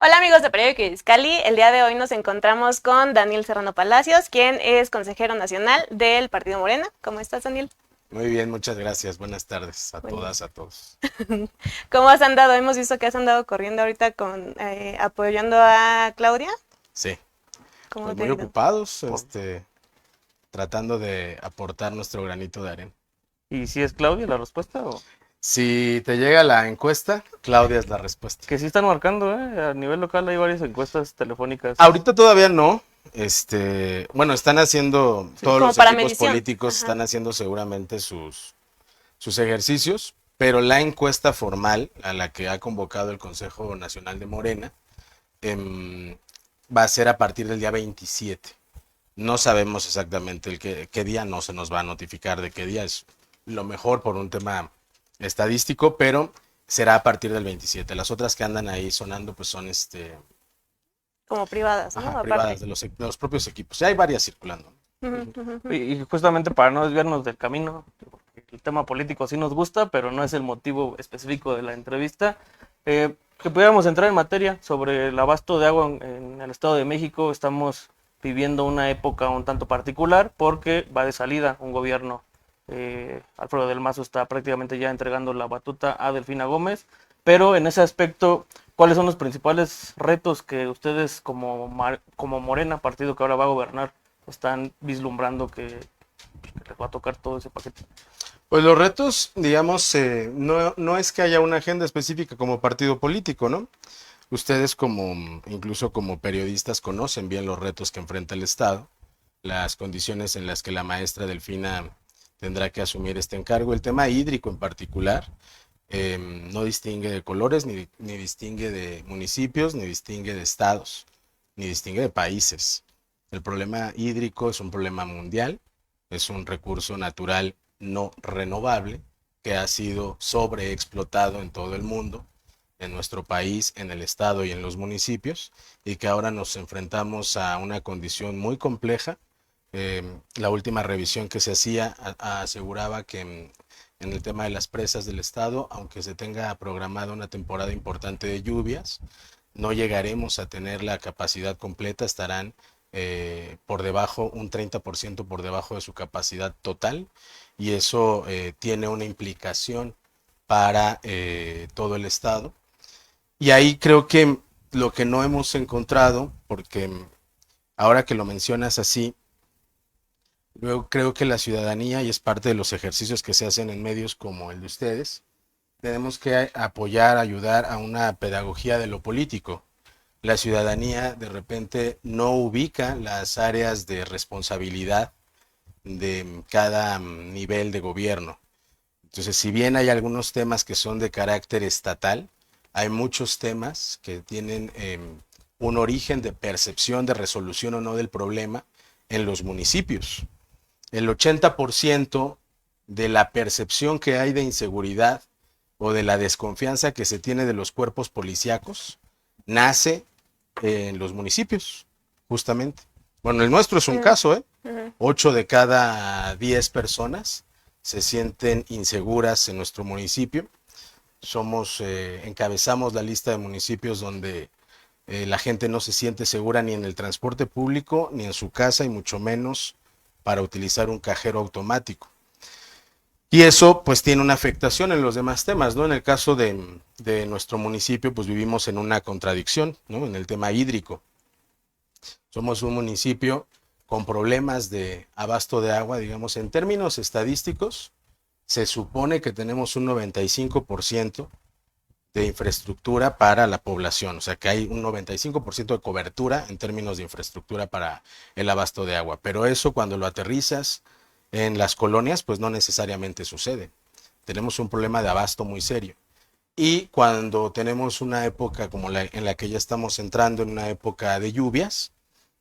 Hola amigos de Periódico Izcalli, el día de hoy nos encontramos con Daniel Serrano Palacios, quien es consejero nacional del Partido Morena. ¿Cómo estás, Daniel? Muy bien, muchas gracias. Buenas tardes a Bueno, todas, a todos. ¿cómo has andado? Hemos visto que has andado corriendo ahorita apoyando a Claudia. Sí, ¿Cómo pues te ha muy ido? ocupados, tratando de aportar nuestro granito de arena. ¿Y si es Claudia la respuesta o Si te llega la encuesta, Claudia es la respuesta. que sí están marcando, A nivel local hay varias encuestas telefónicas. Ahorita todavía no. Bueno, están haciendo, Sí. todos Como los para equipos medición. políticos Ajá. están haciendo seguramente sus ejercicios, pero la encuesta formal a la que ha convocado el Consejo Nacional de Morena em, va a ser a partir del día 27. No sabemos exactamente qué día, no se nos va a notificar de qué día, es lo mejor por un tema estadístico, pero será a partir del 27. Las otras que andan ahí sonando pues son Como privadas, ¿no? privadas Aparte. de los propios equipos. Ya hay varias circulando. Ujú, Ujú. ujú, ujú. Y justamente para no desviarnos del camino, porque el tema político sí nos gusta, pero no es el motivo específico de la entrevista, que pudiéramos entrar en materia sobre el abasto de agua en el Estado de México. Estamos viviendo una época un tanto particular porque va de salida un gobierno. Alfredo del Mazo está prácticamente ya entregando la batuta a Delfina Gómez, pero en ese aspecto, ¿cuáles son los principales retos que ustedes como Morena, partido que ahora va a gobernar, están vislumbrando que les va a tocar todo ese paquete? Pues los retos, digamos, no es que haya una agenda específica como partido político, ¿no? Ustedes incluso como periodistas conocen bien los retos que enfrenta el Estado, las condiciones en las que la maestra Delfina tendrá que asumir este encargo. El tema hídrico en particular no distingue de colores, ni distingue de municipios, ni distingue de estados, ni distingue de países. El problema hídrico es un problema mundial, es un recurso natural no renovable que ha sido sobreexplotado en todo el mundo, en nuestro país, en el estado y en los municipios, y que ahora nos enfrentamos a una condición muy compleja. La última revisión que se hacía aseguraba que en el tema de las presas del estado, aunque se tenga programada una temporada importante de lluvias, no llegaremos a tener la capacidad completa, estarán por debajo, un 30% por debajo de su capacidad total, y eso tiene una implicación para todo el estado. Y ahí creo que lo que no hemos encontrado, porque ahora que lo mencionas así, luego creo que la ciudadanía, y es parte de los ejercicios que se hacen en medios como el de ustedes, tenemos que apoyar, ayudar a una pedagogía de lo político. La ciudadanía de repente no ubica las áreas de responsabilidad de cada nivel de gobierno. Entonces, si bien hay algunos temas que son de carácter estatal, hay muchos temas que tienen un origen de percepción, de resolución o no del problema en los municipios. El 80% de la percepción que hay de inseguridad o de la desconfianza que se tiene de los cuerpos policíacos nace en los municipios, justamente. Bueno, el nuestro es un Ujú, caso, ¿eh? ujú. 8 de cada 10 personas se sienten inseguras en nuestro municipio. Encabezamos la lista de municipios donde la gente no se siente segura ni en el transporte público, ni en su casa, y mucho menos para utilizar un cajero automático. Y eso pues tiene una afectación en los demás temas, ¿no? En el caso de nuestro municipio pues vivimos en una contradicción, ¿no? En el tema hídrico. Somos un municipio con problemas de abasto de agua, digamos, en términos estadísticos, se supone que tenemos un 95% de infraestructura para la población, o sea que hay un 95% de cobertura en términos de infraestructura para el abasto de agua, pero eso cuando lo aterrizas en las colonias, pues no necesariamente sucede. Tenemos un problema de abasto muy serio. Y cuando tenemos una época como en la que ya estamos entrando en una época de lluvias,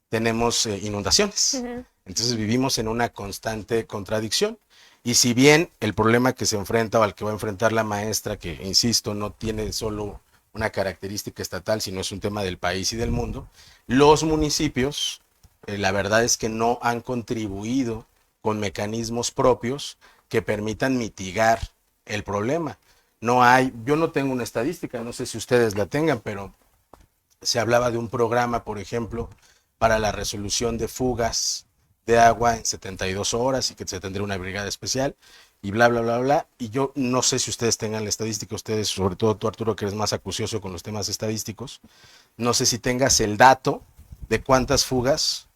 tenemos inundaciones. Ujú. Entonces vivimos en una constante contradicción. Y si bien el problema que se enfrenta o al que va a enfrentar la maestra, que insisto, no tiene solo una característica estatal, sino es un tema del país y del mundo, los municipios, la verdad es que no han contribuido con mecanismos propios que permitan mitigar el problema. Yo no tengo una estadística, no sé si ustedes la tengan, pero se hablaba de un programa, por ejemplo, para la resolución de fugas de agua en 72 horas y que se tendría una brigada especial y bla, bla, bla, bla. Y yo no sé si ustedes tengan la estadística, ustedes, sobre todo tú, Arturo, que eres más acucioso con los temas estadísticos, no sé si tengas el dato de cuántas fugas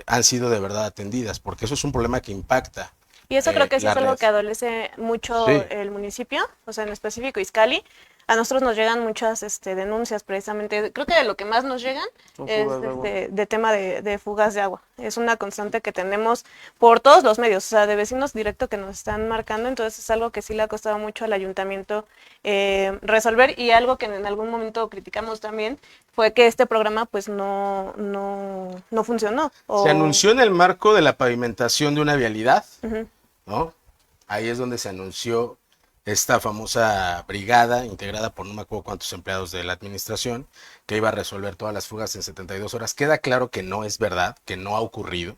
han sido de verdad atendidas, porque eso es un problema que impacta Y eso creo que sí la es algo red. que adolece mucho Sí, el municipio, o sea, en específico Izcalli. A nosotros nos llegan muchas denuncias precisamente. Creo que de lo que más nos llegan Son es fugas de agua. de tema de fugas de agua. Es una constante que tenemos por todos los medios, o sea, de vecinos directo que nos están marcando. Entonces es algo que sí le ha costado mucho al ayuntamiento resolver, y algo que en algún momento criticamos también fue que este programa pues no funcionó. se O, anunció en el marco de la pavimentación de una vialidad, ujú. ¿no? Ahí es donde se anunció esta famosa brigada integrada por no me acuerdo cuántos empleados de la administración que iba a resolver todas las fugas en 72 horas. Queda claro que no es verdad, que no ha ocurrido,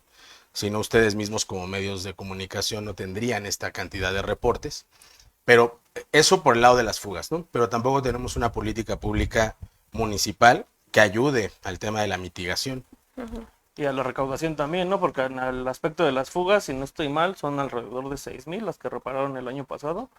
sino ustedes mismos como medios de comunicación no tendrían esta cantidad de reportes. Pero eso por el lado de las fugas, ¿no? Pero tampoco tenemos una política pública municipal que ayude al tema de la mitigación. Y a la recaudación también, ¿no? Porque en el aspecto de las fugas, si no estoy mal, son alrededor de 6,000 las que repararon el año pasado.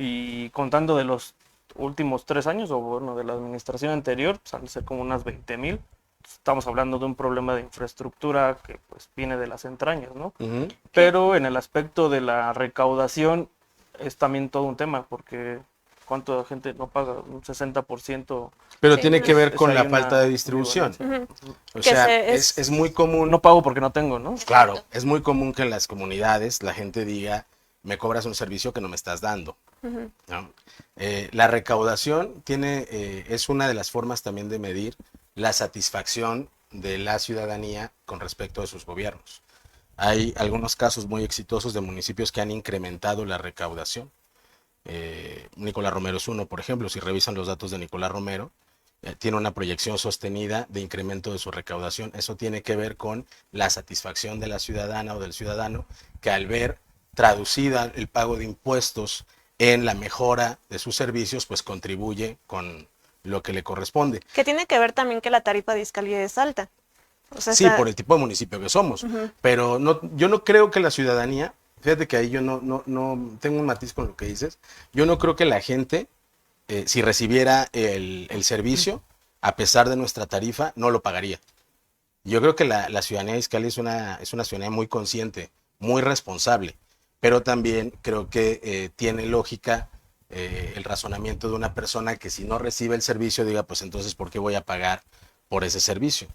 Y contando de los últimos 3 años, o bueno, de la administración anterior, pues han de ser como unas 20,000. Estamos hablando de un problema de infraestructura que pues viene de las entrañas, ¿no? Ujú. Pero en el aspecto de la recaudación es también todo un tema, porque ¿cuánta gente no paga? Un 60%. Pero Sí, tiene que ver Es con ahí la una falta de distribución. ambivalencia. Ujú. O Que sea, se- es muy común. No pago porque no tengo, ¿no? Claro, es muy común que en las comunidades la gente diga, me cobras un servicio que no me estás dando, Ujú. ¿no? La recaudación es una de las formas también de medir la satisfacción de la ciudadanía con respecto a sus gobiernos. Hay algunos casos muy exitosos de municipios que han incrementado la recaudación. Nicolás Romero es uno, por ejemplo. Si revisan los datos de Nicolás Romero, tiene una proyección sostenida de incremento de su recaudación. Eso tiene que ver con la satisfacción de la ciudadana o del ciudadano, que al ver traducida el pago de impuestos en la mejora de sus servicios, pues contribuye con lo que le corresponde. Que tiene que ver también que la tarifa de Izcalli es alta. O sea, Sí, por el tipo de municipio que somos, pero no, yo no creo que la ciudadanía, fíjate que ahí yo no tengo un matiz con lo que dices, yo no creo que la gente, si recibiera el servicio, a pesar de nuestra tarifa, no lo pagaría. Yo creo que la ciudadanía de Izcalli es una ciudadanía muy consciente, muy responsable, pero también creo que tiene lógica el razonamiento de una persona que si no recibe el servicio diga, pues entonces, ¿por qué voy a pagar por ese servicio?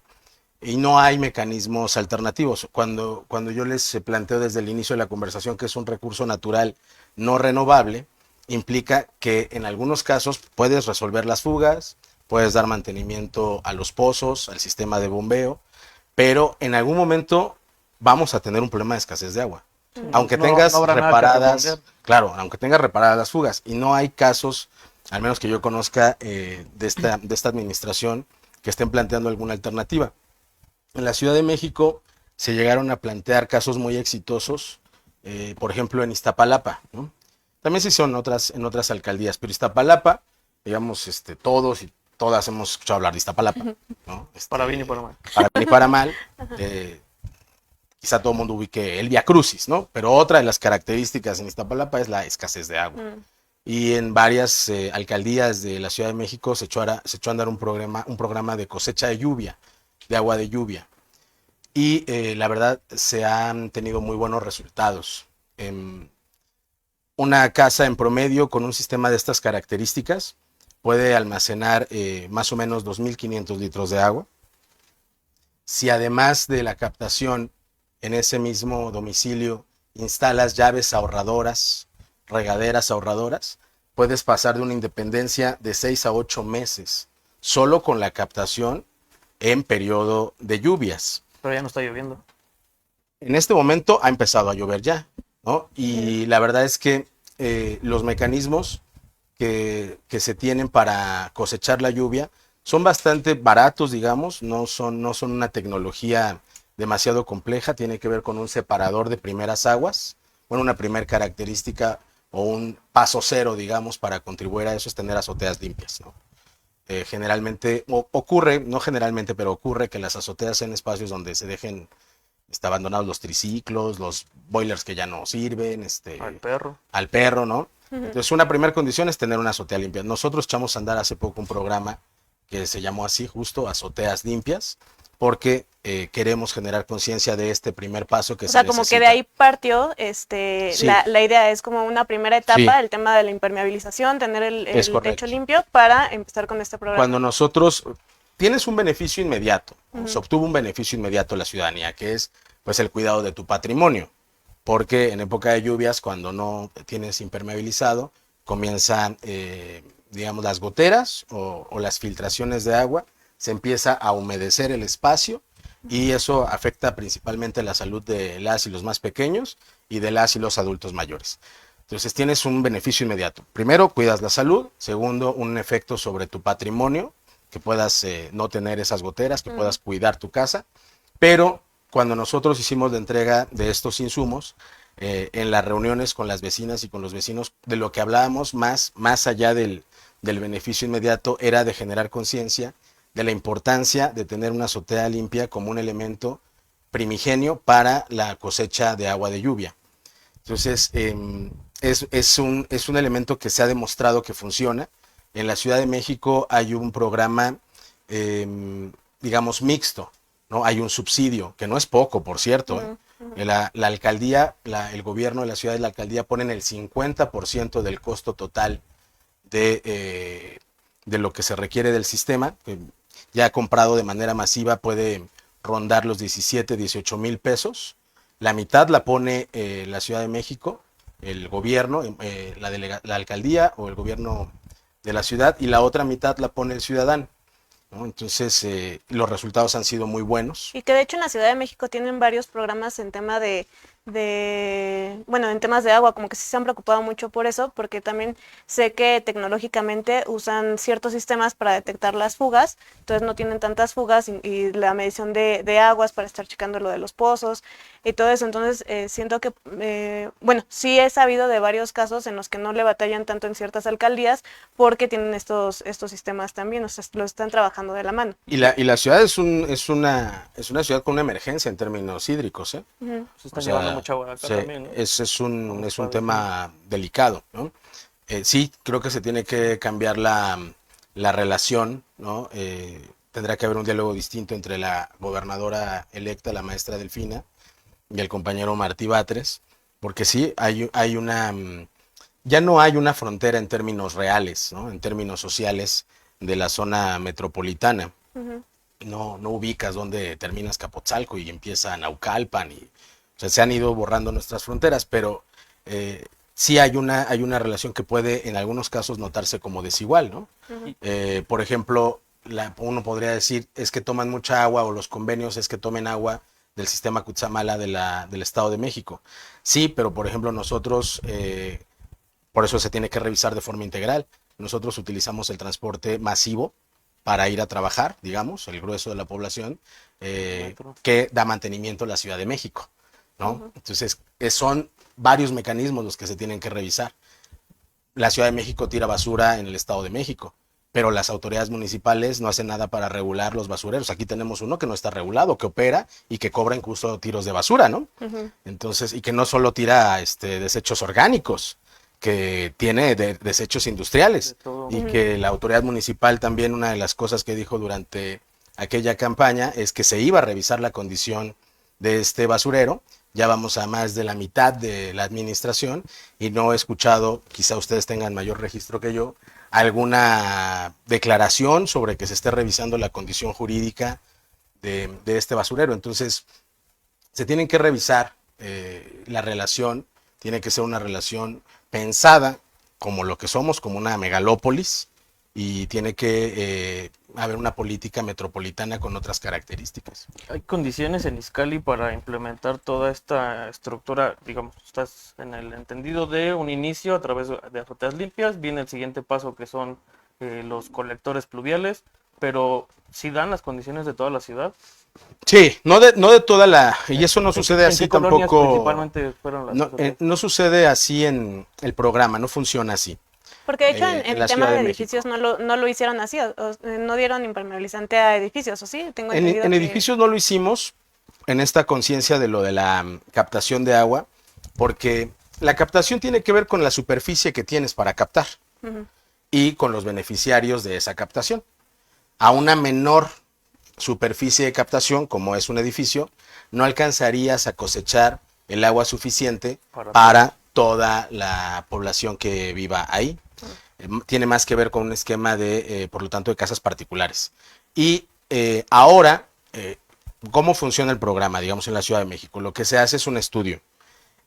Y no hay mecanismos alternativos. Cuando yo les planteo desde el inicio de la conversación que es un recurso natural no renovable, implica que en algunos casos puedes resolver las fugas, puedes dar mantenimiento a los pozos, al sistema de bombeo, pero en algún momento vamos a tener un problema de escasez de agua. Aunque No, tengas no habrá nada que reparadas, responder. claro, aunque tengas reparadas las fugas, y no hay casos, al menos que yo conozca, de esta administración, que estén planteando alguna alternativa. En la Ciudad de México se llegaron a plantear casos muy exitosos, por ejemplo en Iztapalapa, ¿no? También se hicieron en otras alcaldías, pero Iztapalapa, digamos, todos y todas hemos escuchado hablar de Iztapalapa, ¿no? Para bien y para mal. Para bien y para mal, quizá todo el mundo ubique el Via Crucis, ¿no? Pero otra de las características en Iztapalapa es la escasez de agua. Y en varias alcaldías de la Ciudad de México se echó a andar un programa de cosecha de lluvia, de agua de lluvia. Y la verdad se han tenido muy buenos resultados. Una casa en promedio con un sistema de estas características puede almacenar más o menos 2.500 litros de agua. Si además de la captación en ese mismo domicilio instalas llaves ahorradoras, regaderas ahorradoras, puedes pasar de una independencia de 6 a 8 meses solo con la captación en periodo de lluvias. Pero ya no está lloviendo. En este momento ha empezado a llover ya, ¿no? Y la verdad es que los mecanismos que se tienen para cosechar la lluvia son bastante baratos, digamos, no son una tecnología demasiado compleja, tiene que ver con un separador de primeras aguas, bueno, una primera característica o un paso cero, digamos, para contribuir a eso es tener azoteas limpias, ¿no? generalmente, ocurre, no generalmente, pero ocurre que las azoteas sean espacios donde se dejen abandonados los triciclos, los boilers que ya no sirven, al perro, ¿no? Entonces, una primera condición es tener una azotea limpia. Nosotros echamos a andar hace poco un programa que se llamó así, justo, Azoteas Limpias, porque queremos generar conciencia de este primer paso que O se sea, como necesita. que de ahí partió, Sí. la idea es como una primera etapa, Sí. el tema de la impermeabilización, tener el Es correcto. techo limpio para empezar con este programa. Cuando nosotros tienes un beneficio inmediato, se obtuvo un beneficio inmediato a la ciudadanía, que es pues el cuidado de tu patrimonio, porque en época de lluvias, cuando no tienes impermeabilizado, comienzan, digamos, las goteras o las filtraciones de agua, se empieza a humedecer el espacio y eso afecta principalmente la salud de las y los más pequeños y de las y los adultos mayores. Entonces tienes un beneficio inmediato. Primero, cuidas la salud. Segundo, un efecto sobre tu patrimonio, que puedas no tener esas goteras, que puedas cuidar tu casa. Pero cuando nosotros hicimos la entrega de estos insumos, en las reuniones con las vecinas y con los vecinos, de lo que hablábamos más allá del beneficio inmediato, era de generar conciencia de la importancia de tener una azotea limpia como un elemento primigenio para la cosecha de agua de lluvia. Entonces, es un elemento que se ha demostrado que funciona. En la Ciudad de México hay un programa, digamos, mixto, ¿no? Hay un subsidio, que no es poco, por cierto. La alcaldía, el gobierno de la ciudad y la alcaldía ponen el 50% del costo total de lo que se requiere del sistema. Ya comprado de manera masiva puede rondar los 17, 18 mil pesos. La mitad la pone la Ciudad de México, el gobierno, la alcaldía o el gobierno de la ciudad, y la otra mitad la pone el ciudadano, ¿no? Entonces, los resultados han sido muy buenos. Y que de hecho en la Ciudad de México tienen varios programas en tema bueno, en temas de agua, como que sí se han preocupado mucho por eso, porque también sé que tecnológicamente usan ciertos sistemas para detectar las fugas, entonces no tienen tantas fugas y la medición de aguas para estar checando lo de los pozos y todo eso. Entonces siento que, bueno, sí he sabido de varios casos en los que no le batallan tanto en ciertas alcaldías porque tienen estos sistemas también, o sea, lo están trabajando de la mano. Y la ciudad es una ciudad con una emergencia en términos hídricos, ¿eh? Se están O sea, llevando mucha agua acá también, ¿no? es un tema delicado, ¿no? Sí, creo que se tiene que cambiar la relación, ¿no? Tendrá que haber un diálogo distinto entre la gobernadora electa, la maestra Delfina, y el compañero Martí Batres, porque sí, ya no hay una frontera en términos reales, ¿no? En términos sociales de la zona metropolitana. No ubicas dónde termina Azcapotzalco y empieza Naucalpan, o sea, se han ido borrando nuestras fronteras, pero sí hay una relación que puede en algunos casos notarse como desigual, ¿no? Por ejemplo, uno podría decir es que toman mucha agua, o los convenios es que tomen agua del sistema Cutzamala del Estado de México. Sí, pero por ejemplo nosotros, por eso se tiene que revisar de forma integral. Nosotros utilizamos el transporte masivo para ir a trabajar, digamos, el grueso de la población, que da mantenimiento a la Ciudad de México, ¿no? Entonces, son varios mecanismos los que se tienen que revisar. La Ciudad de México tira basura en el Estado de México, pero las autoridades municipales no hacen nada para regular los basureros. Aquí tenemos uno que no está regulado, que opera y que cobra incluso tiros de basura, ¿no? Entonces, y que no solo tira desechos orgánicos, que tiene desechos industriales, y que la autoridad municipal también, una de las cosas que dijo durante aquella campaña es que se iba a revisar la condición de este basurero. Ya vamos a más de la mitad de la administración y no he escuchado, quizá ustedes tengan mayor registro que yo, alguna declaración sobre que se esté revisando la condición jurídica de este basurero. Entonces, se tienen que revisar la relación, tiene que ser una relación pensada como lo que somos, como una megalópolis, y tiene que haber una política metropolitana con otras características. ¿Hay condiciones en Izcalli para implementar toda esta estructura? Digamos, estás en el entendido de un inicio a través de azoteas limpias, viene el siguiente paso que son los colectores pluviales, pero ¿sí dan las condiciones de toda la ciudad? Sí, no de toda y eso no sucede así tampoco. Principalmente fueron las No sucede así en el programa, no funciona así. Porque de hecho en en el la tema Ciudad de de México. edificios no lo hicieron así, no dieron impermeabilizante a edificios, ¿o sí? Tengo En entendido que... edificios no lo hicimos en esta conciencia de lo de la captación de agua, porque la captación tiene que ver con la superficie que tienes para captar Ujú. y con los beneficiarios de esa captación. A una menor superficie de captación, como es un edificio, no alcanzarías a cosechar el agua suficiente para toda la población que viva ahí. Tiene más que ver con un esquema de, por lo tanto, de casas particulares. Y ahora, ¿cómo funciona el programa, digamos, en la Ciudad de México? Lo que se hace es un estudio.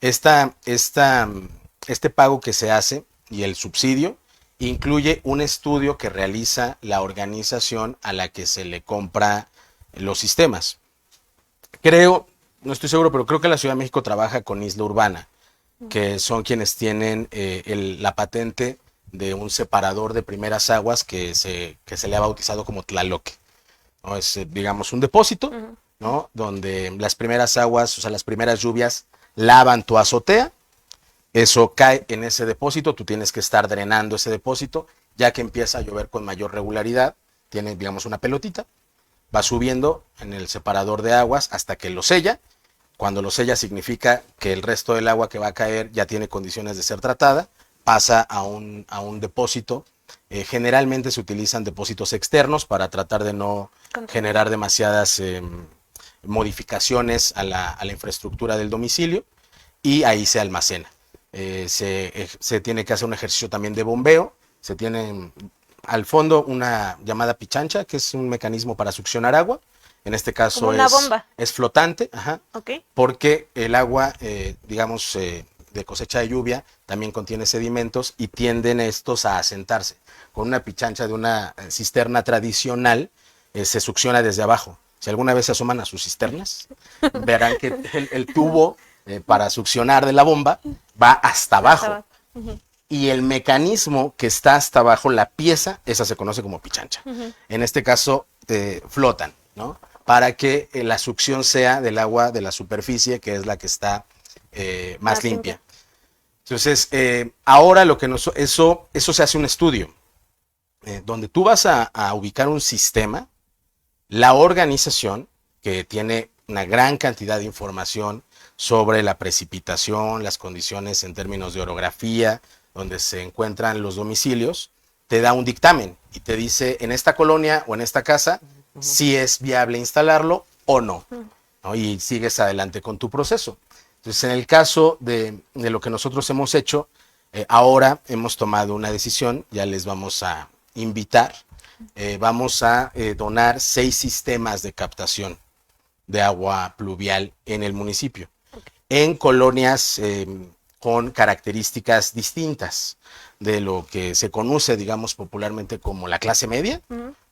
Esta, esta, este pago que se hace y el subsidio incluye un estudio que realiza la organización a la que se le compra los sistemas. Creo, no estoy seguro, pero creo que la Ciudad de México trabaja con Isla Urbana, que son quienes tienen la patente de un separador de primeras aguas que se le ha bautizado como Tlaloque, ¿no? Es, digamos, un depósito, ¿no? Donde las primeras aguas, o sea, las primeras lluvias lavan tu azotea, eso cae en ese depósito, tú tienes que estar drenando ese depósito, ya que empieza a llover con mayor regularidad, tiene, digamos, una pelotita, va subiendo en el separador de aguas hasta que lo sella. Cuando lo sella significa que el resto del agua que va a caer ya tiene condiciones de ser tratada, pasa a un depósito. Generalmente se utilizan depósitos externos para tratar de no generar demasiadas modificaciones a la infraestructura del domicilio, y ahí se almacena. Se tiene que hacer un ejercicio también de bombeo, se tiene al fondo una llamada pichancha, que es un mecanismo para succionar agua. En este caso Como una bomba. es flotante, ajá, Ok. porque el agua, digamos, de cosecha de lluvia también contiene sedimentos y tienden estos a asentarse. Con una pichancha de una cisterna tradicional se succiona desde abajo. Si alguna vez se asoman a sus cisternas, verán que el tubo para succionar de la bomba va hasta abajo. Y el mecanismo que está hasta abajo, la pieza, esa se conoce como pichancha. En este caso, flotan, ¿no? Para que la succión sea del agua de la superficie, que es la que está más limpia. Entonces, ahora lo que eso se hace un estudio, donde tú vas a ubicar un sistema, la organización, que tiene una gran cantidad de información sobre la precipitación, las condiciones en términos de orografía, donde se encuentran los domicilios, te da un dictamen y te dice en esta colonia o en esta casa si es viable instalarlo o no, ¿no? Y sigues adelante con tu proceso. Entonces, en el caso de lo que nosotros hemos hecho, ahora hemos tomado una decisión, ya les vamos a invitar, vamos a donar 6 sistemas de captación de agua pluvial en el municipio, en colonias con características distintas de lo que se conoce, digamos, popularmente como la clase media,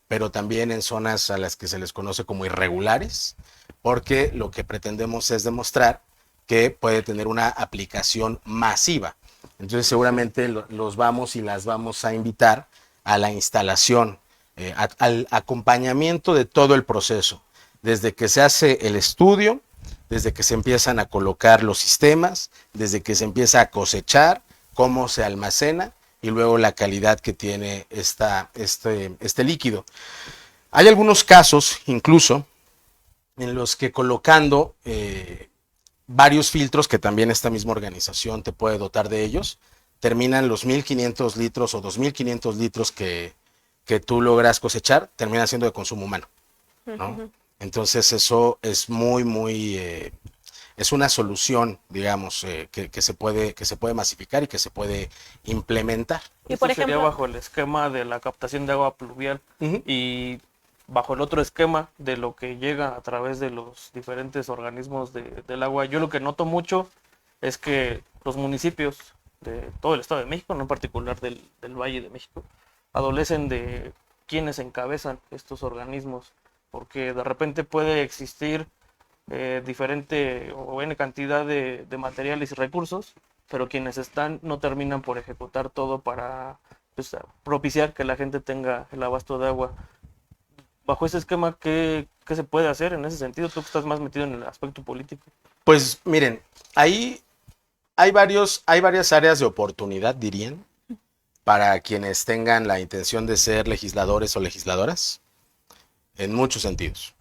pero también en zonas a las que se les conoce como irregulares, porque lo que pretendemos es demostrar que puede tener una aplicación masiva. Entonces seguramente los vamos y las vamos a invitar a la instalación, al acompañamiento de todo el proceso, desde que se hace el estudio, desde que se empiezan a colocar los sistemas, desde que se empieza a cosechar, cómo se almacena y luego la calidad que tiene este líquido. Hay algunos casos, incluso, en los que colocando varios filtros, que también esta misma organización te puede dotar de ellos, terminan los 1.500 litros o 2.500 litros que tú logras cosechar, terminan siendo de consumo humano, ¿no? Entonces eso es es una solución, digamos, que se puede masificar y que se puede implementar. Y Esto por ejemplo, sería bajo el esquema de la captación de agua pluvial y bajo el otro esquema de lo que llega a través de los diferentes organismos del agua. Yo lo que noto mucho es que los municipios de todo el Estado de México, no en particular del Valle de México, adolecen de quienes encabezan estos organismos, porque de repente puede existir diferente o N cantidad de materiales y recursos, pero quienes están no terminan por ejecutar todo para pues, propiciar que la gente tenga el abasto de agua. Bajo ese esquema, ¿qué se puede hacer en ese sentido? Tú que estás más metido en el aspecto político. Pues miren, ahí hay varias áreas de oportunidad, dirían. para quienes tengan la intención de ser legisladores o legisladoras, en muchos sentidos.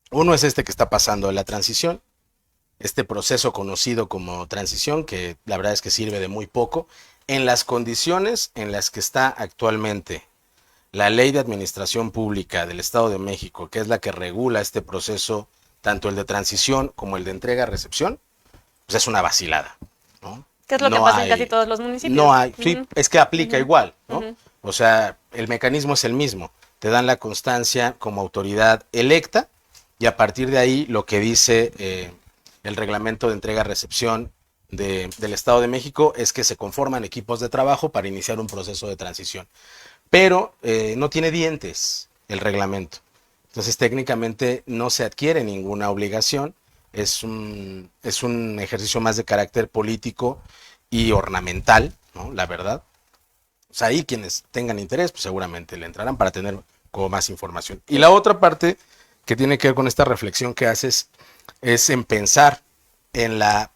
Uno es este que está pasando en la transición, este proceso conocido como transición, que la verdad es que sirve de muy poco, en las condiciones en las que está actualmente la Ley de Administración Pública del Estado de México, que es la que regula este proceso, tanto el de transición como el de entrega-recepción, pues es una vacilada, ¿no? ¿Qué es lo que pasa en casi todos los municipios? No hay, sí, es que aplica igual, ¿no? O sea, el mecanismo es el mismo. Te dan la constancia como autoridad electa y a partir de ahí lo que dice el reglamento de entrega-recepción del Estado de México es que se conforman equipos de trabajo para iniciar un proceso de transición. Pero no tiene dientes el reglamento. Entonces técnicamente no se adquiere ninguna obligación. Es un ejercicio más de carácter político y ornamental, ¿no? La verdad. O sea, ahí quienes tengan interés, pues seguramente le entrarán para tener como más información. Y la otra parte que tiene que ver con esta reflexión que haces es en pensar en la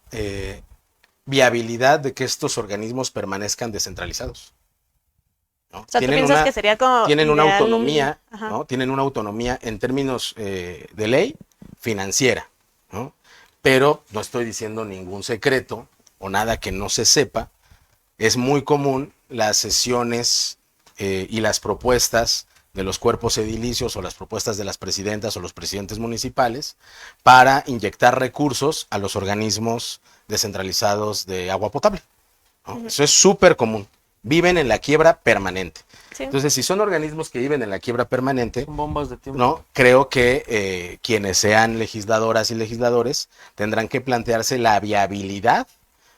viabilidad de que estos organismos permanezcan descentralizados, ¿no? O sea, ¿tú piensas que sería como tienen una ideal? autonomía, Ajá. ¿no? Tienen una autonomía en términos de ley financiera, ¿no? Pero no estoy diciendo ningún secreto o nada que no se sepa. Es muy común las sesiones y las propuestas de los cuerpos edilicios o las propuestas de las presidentas o los presidentes municipales para inyectar recursos a los organismos descentralizados de agua potable, ¿no? Eso es súper común. Viven en la quiebra permanente. Sí. Entonces, si son organismos que viven en la quiebra permanente, Son bombas de tiempo. ¿no? Creo que quienes sean legisladoras y legisladores tendrán que plantearse la viabilidad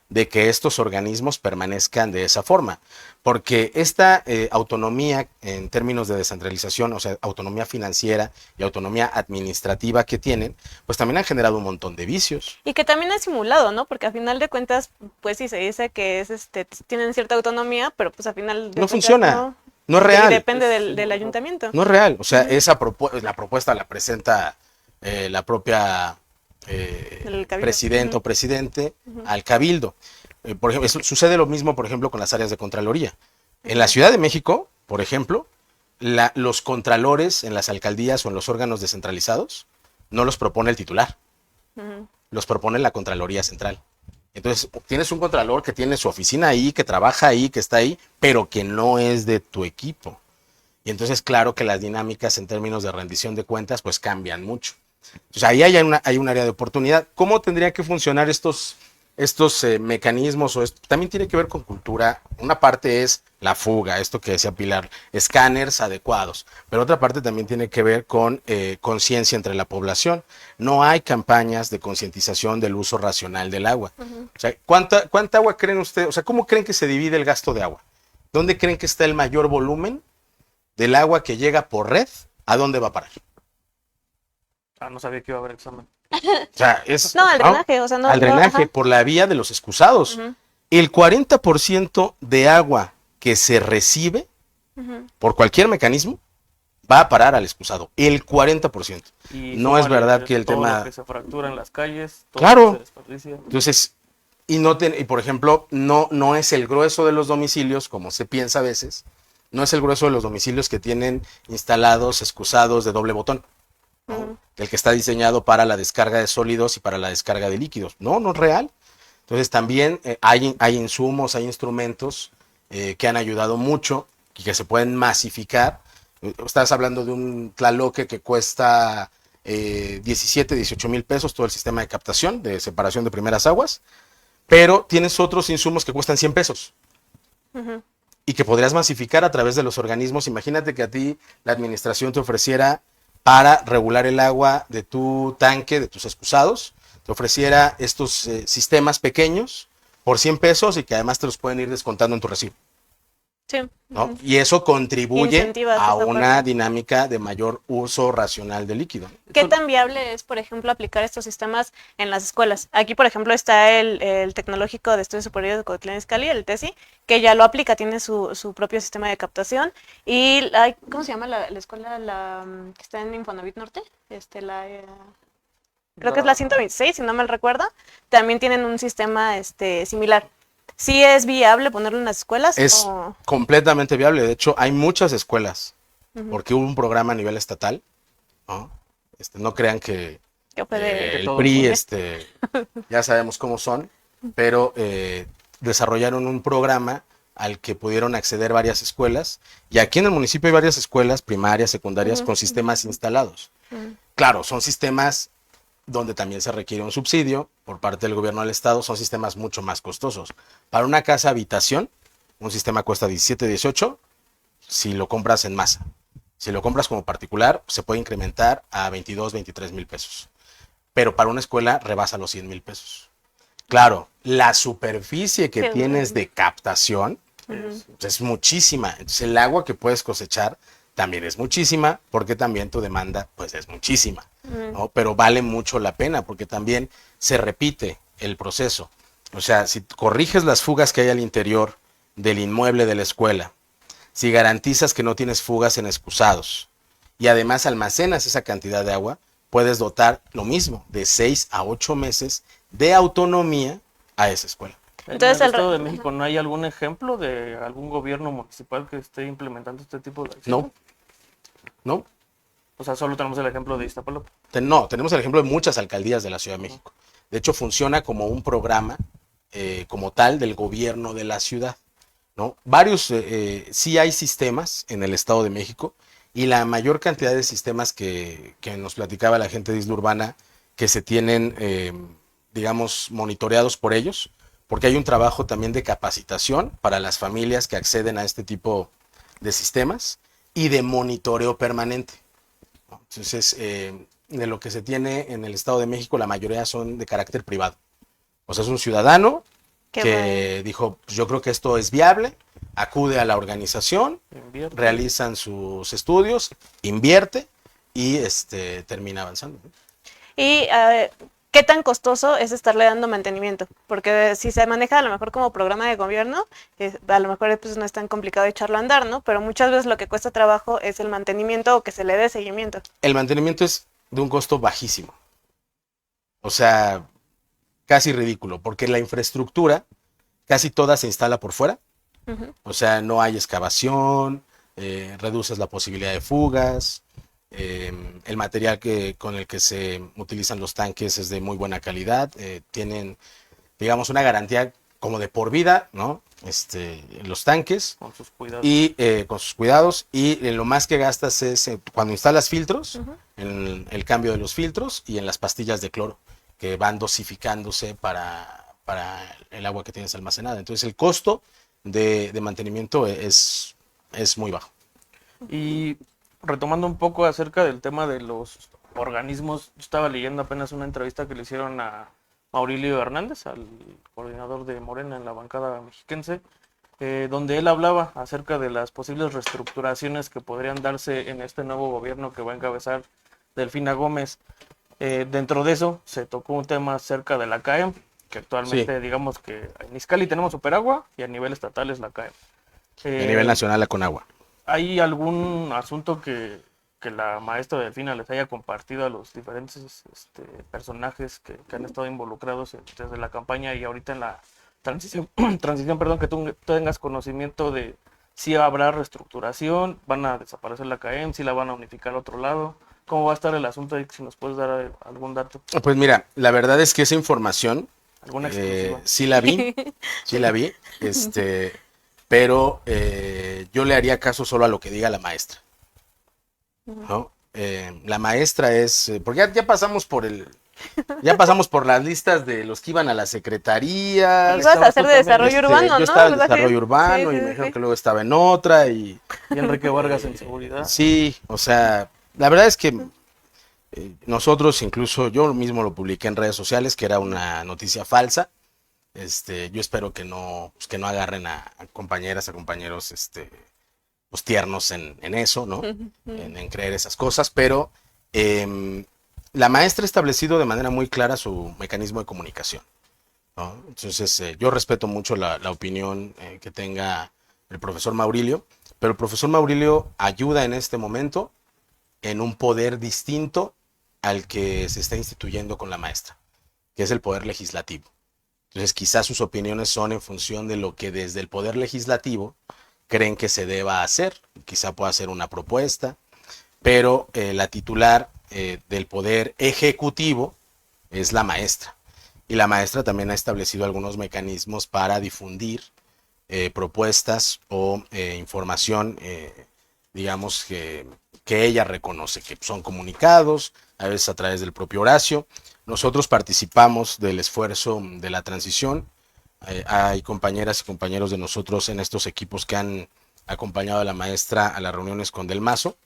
de que estos organismos permanezcan de esa forma, porque esta autonomía en términos de descentralización, o sea, autonomía financiera y autonomía administrativa que tienen, pues también han generado un montón de vicios. Y que también es simulado, ¿no? Porque a final de cuentas, pues sí se dice que es tienen cierta autonomía, pero pues a final de No cuentas funciona, no es y real. depende del ayuntamiento. No es real, o sea, la propuesta la presenta la propia El cabildo. presidenta o presidente al cabildo. Por ejemplo, sucede lo mismo, por ejemplo, con las áreas de Contraloría. En la Ciudad de México, por ejemplo, los contralores en las alcaldías o en los órganos descentralizados no los propone el titular, los propone la Contraloría Central. Entonces, tienes un contralor que tiene su oficina ahí, que trabaja ahí, que está ahí, pero que no es de tu equipo. Y entonces, claro que las dinámicas en términos de rendición de cuentas, pues cambian mucho. Entonces, ahí hay un área de oportunidad. ¿Cómo tendría que funcionar estos mecanismos? También tiene que ver con cultura. Una parte es la fuga, esto que decía Pilar, escáneres adecuados, pero otra parte también tiene que ver con conciencia entre la población. No hay campañas de concientización del uso racional del agua. O sea, ¿cuánta agua creen ustedes? O sea, ¿cómo creen que se divide el gasto de agua? ¿Dónde creen que está el mayor volumen del agua que llega por red? ¿A dónde va a parar? No sabía que iba a haber examen. O sea, es No, al drenaje, o sea, no. al drenaje Ajá. por la vía de los excusados. El 40% de agua que se recibe por cualquier mecanismo va a parar al excusado. El 40%. Y No es súmale verdad que el todo tema... lo que se fractura en las calles, todo Claro. lo que se desperdicia. Entonces, y por ejemplo, no es el grueso de los domicilios, como se piensa a veces, no es el grueso de los domicilios que tienen instalados excusados de doble botón, ¿no? El que está diseñado para la descarga de sólidos y para la descarga de líquidos. No es real. Entonces también hay insumos, hay instrumentos que han ayudado mucho y que se pueden masificar. Estás hablando de un tlaloque que cuesta 17, 18 mil pesos todo el sistema de captación, de separación de primeras aguas, pero tienes otros insumos que cuestan 100 pesos. Y que podrías masificar a través de los organismos. Imagínate que a ti la administración te ofreciera para regular el agua de tu tanque, de tus excusados, te ofreciera estos sistemas pequeños por 100 pesos y que además te los pueden ir descontando en tu recibo, Sí. ¿no? Y eso contribuye Incentivas a esa una parte. dinámica de mayor uso racional del líquido. ¿Qué tan viable es, por ejemplo, aplicar estos sistemas en las escuelas? Aquí, por ejemplo, está el Tecnológico de Estudios Superiores de Cuautitlán Izcalli, el TESI, que ya lo aplica, tiene su propio sistema de captación. Y, ¿cómo se llama la escuela que está en Infonavit Norte? Creo que es la 126, si no mal recuerdo. También tienen un sistema similar. ¿Sí es viable ponerlo en las escuelas? Es o- completamente viable. De hecho, hay muchas escuelas, Ujú. porque hubo un programa a nivel estatal, ¿no? No crean Que fue de... Que el todos PRI, son. ya sabemos cómo son, pero desarrollaron un programa al que pudieron acceder varias escuelas, y aquí en el municipio hay varias escuelas primarias, secundarias, Ujú, con sistemas instalados. ujú. Claro, son sistemas donde también se requiere un subsidio por parte del gobierno del estado, son sistemas mucho más costosos. Para una casa habitación, un sistema cuesta 17, 18 si lo compras en masa. Si lo compras como particular, se puede incrementar a 22, 23 mil pesos. Pero para una escuela rebasa los 100 mil pesos. Claro, la superficie que Qué tienes bueno. de captación Es- es muchísima. Entonces el agua que puedes cosechar también es muchísima, porque también tu demanda pues es muchísima, ¿no? Pero vale mucho la pena porque también se repite el proceso. O sea, si corriges las fugas que hay al interior del inmueble de la escuela, si garantizas que no tienes fugas en excusados y además almacenas esa cantidad de agua, puedes dotar lo mismo, de 6 a 8 meses de autonomía a esa escuela. En Entonces, el el... Estado de ajá. México, ¿no hay algún ejemplo de algún gobierno municipal que esté implementando este tipo de acciones? No, no, O sea, solo tenemos el ejemplo de Iztapalapa. no, tenemos el ejemplo de muchas alcaldías de la Ciudad de México. De hecho, funciona como un programa como tal del gobierno de la ciudad, ¿no? Varios, sí hay sistemas en el Estado de México, y la mayor cantidad de sistemas que nos platicaba la gente de Isla Urbana, que se tienen, digamos, monitoreados por ellos, porque hay un trabajo también de capacitación para las familias que acceden a este tipo de sistemas y de monitoreo permanente. Entonces, de lo que se tiene en el Estado de México, la mayoría son de carácter privado. O sea, es un ciudadano Qué que bueno. dijo, pues yo creo que esto es viable, acude a la organización, Invierte. realizan sus estudios, invierte y termina avanzando, ¿no? ¿Y qué tan costoso es estarle dando mantenimiento? Porque si se maneja a lo mejor como programa de gobierno, a lo mejor pues, no es tan complicado echarlo a andar, ¿no? Pero muchas veces lo que cuesta trabajo es el mantenimiento o que se le dé seguimiento. El mantenimiento es de un costo bajísimo. O sea, casi ridículo, porque la infraestructura casi toda se instala por fuera. Ujú. O sea, no hay excavación, reduces la posibilidad de fugas, el material con el que se utilizan los tanques es de muy buena calidad, tienen, digamos, una garantía como de por vida, ¿no? Los tanques, Con sus cuidados. y con sus cuidados, y lo más que gastas es cuando instalas filtros, Ujú. en el cambio de los filtros y en las pastillas de cloro que van dosificándose para el agua que tienes almacenada. Entonces el costo de mantenimiento es muy bajo. Y retomando un poco acerca del tema de los organismos, yo estaba leyendo apenas una entrevista que le hicieron a Maurilio Hernández, al coordinador de Morena en la bancada mexiquense, donde él hablaba acerca de las posibles reestructuraciones que podrían darse en este nuevo gobierno que va a encabezar Delfina Gómez. Dentro de eso se tocó un tema acerca de la CAEM, que actualmente digamos que en Izcali tenemos Superagua y a nivel estatal es la CAEM. A nivel nacional la Conagua. ¿Hay algún asunto que la maestra Delfina les haya compartido a los diferentes personajes que han estado involucrados desde la campaña y ahorita en la transición, perdón, que tú tengas conocimiento de si habrá reestructuración, van a desaparecer la CAEM, si la van a unificar a otro lado? ¿Cómo va a estar el asunto ahí? Si nos puedes dar algún dato, Pues mira, la verdad es que esa información alguna exclusiva. sí la vi, sí la vi, pero yo le haría caso solo a lo que diga la maestra, ¿no? La maestra es, porque ya pasamos ya pasamos por las listas de los que iban a las secretarías. Ibas a hacer de desarrollo urbano, Yo ¿no? estaba en Algo así. desarrollo urbano Sí, y sí, me dijeron sí. que luego estaba en otra y Y Enrique Vargas en seguridad. sí, o sea, la verdad es que nosotros, incluso yo mismo lo publiqué en redes sociales, que era una noticia falsa. Yo espero pues que no agarren a compañeras, a compañeros, pues tiernos en eso, ¿no? En creer esas cosas, pero la maestra ha establecido de manera muy clara su mecanismo de comunicación, ¿no? Entonces, yo respeto mucho la opinión que tenga el profesor Maurilio, pero el profesor Maurilio ayuda en este momento en un poder distinto al que se está instituyendo con la maestra, que es el poder legislativo. Entonces quizás sus opiniones son en función de lo que desde el Poder Legislativo creen que se deba hacer. Quizá pueda ser una propuesta, pero la titular del Poder Ejecutivo es la maestra. Y la maestra también ha establecido algunos mecanismos para difundir propuestas o información, digamos, que ella reconoce, que son comunicados, a veces a través del propio Horacio. Nosotros participamos del esfuerzo de la transición. Hay compañeras y compañeros de nosotros en estos equipos que han acompañado a la maestra a las reuniones con Del Mazo.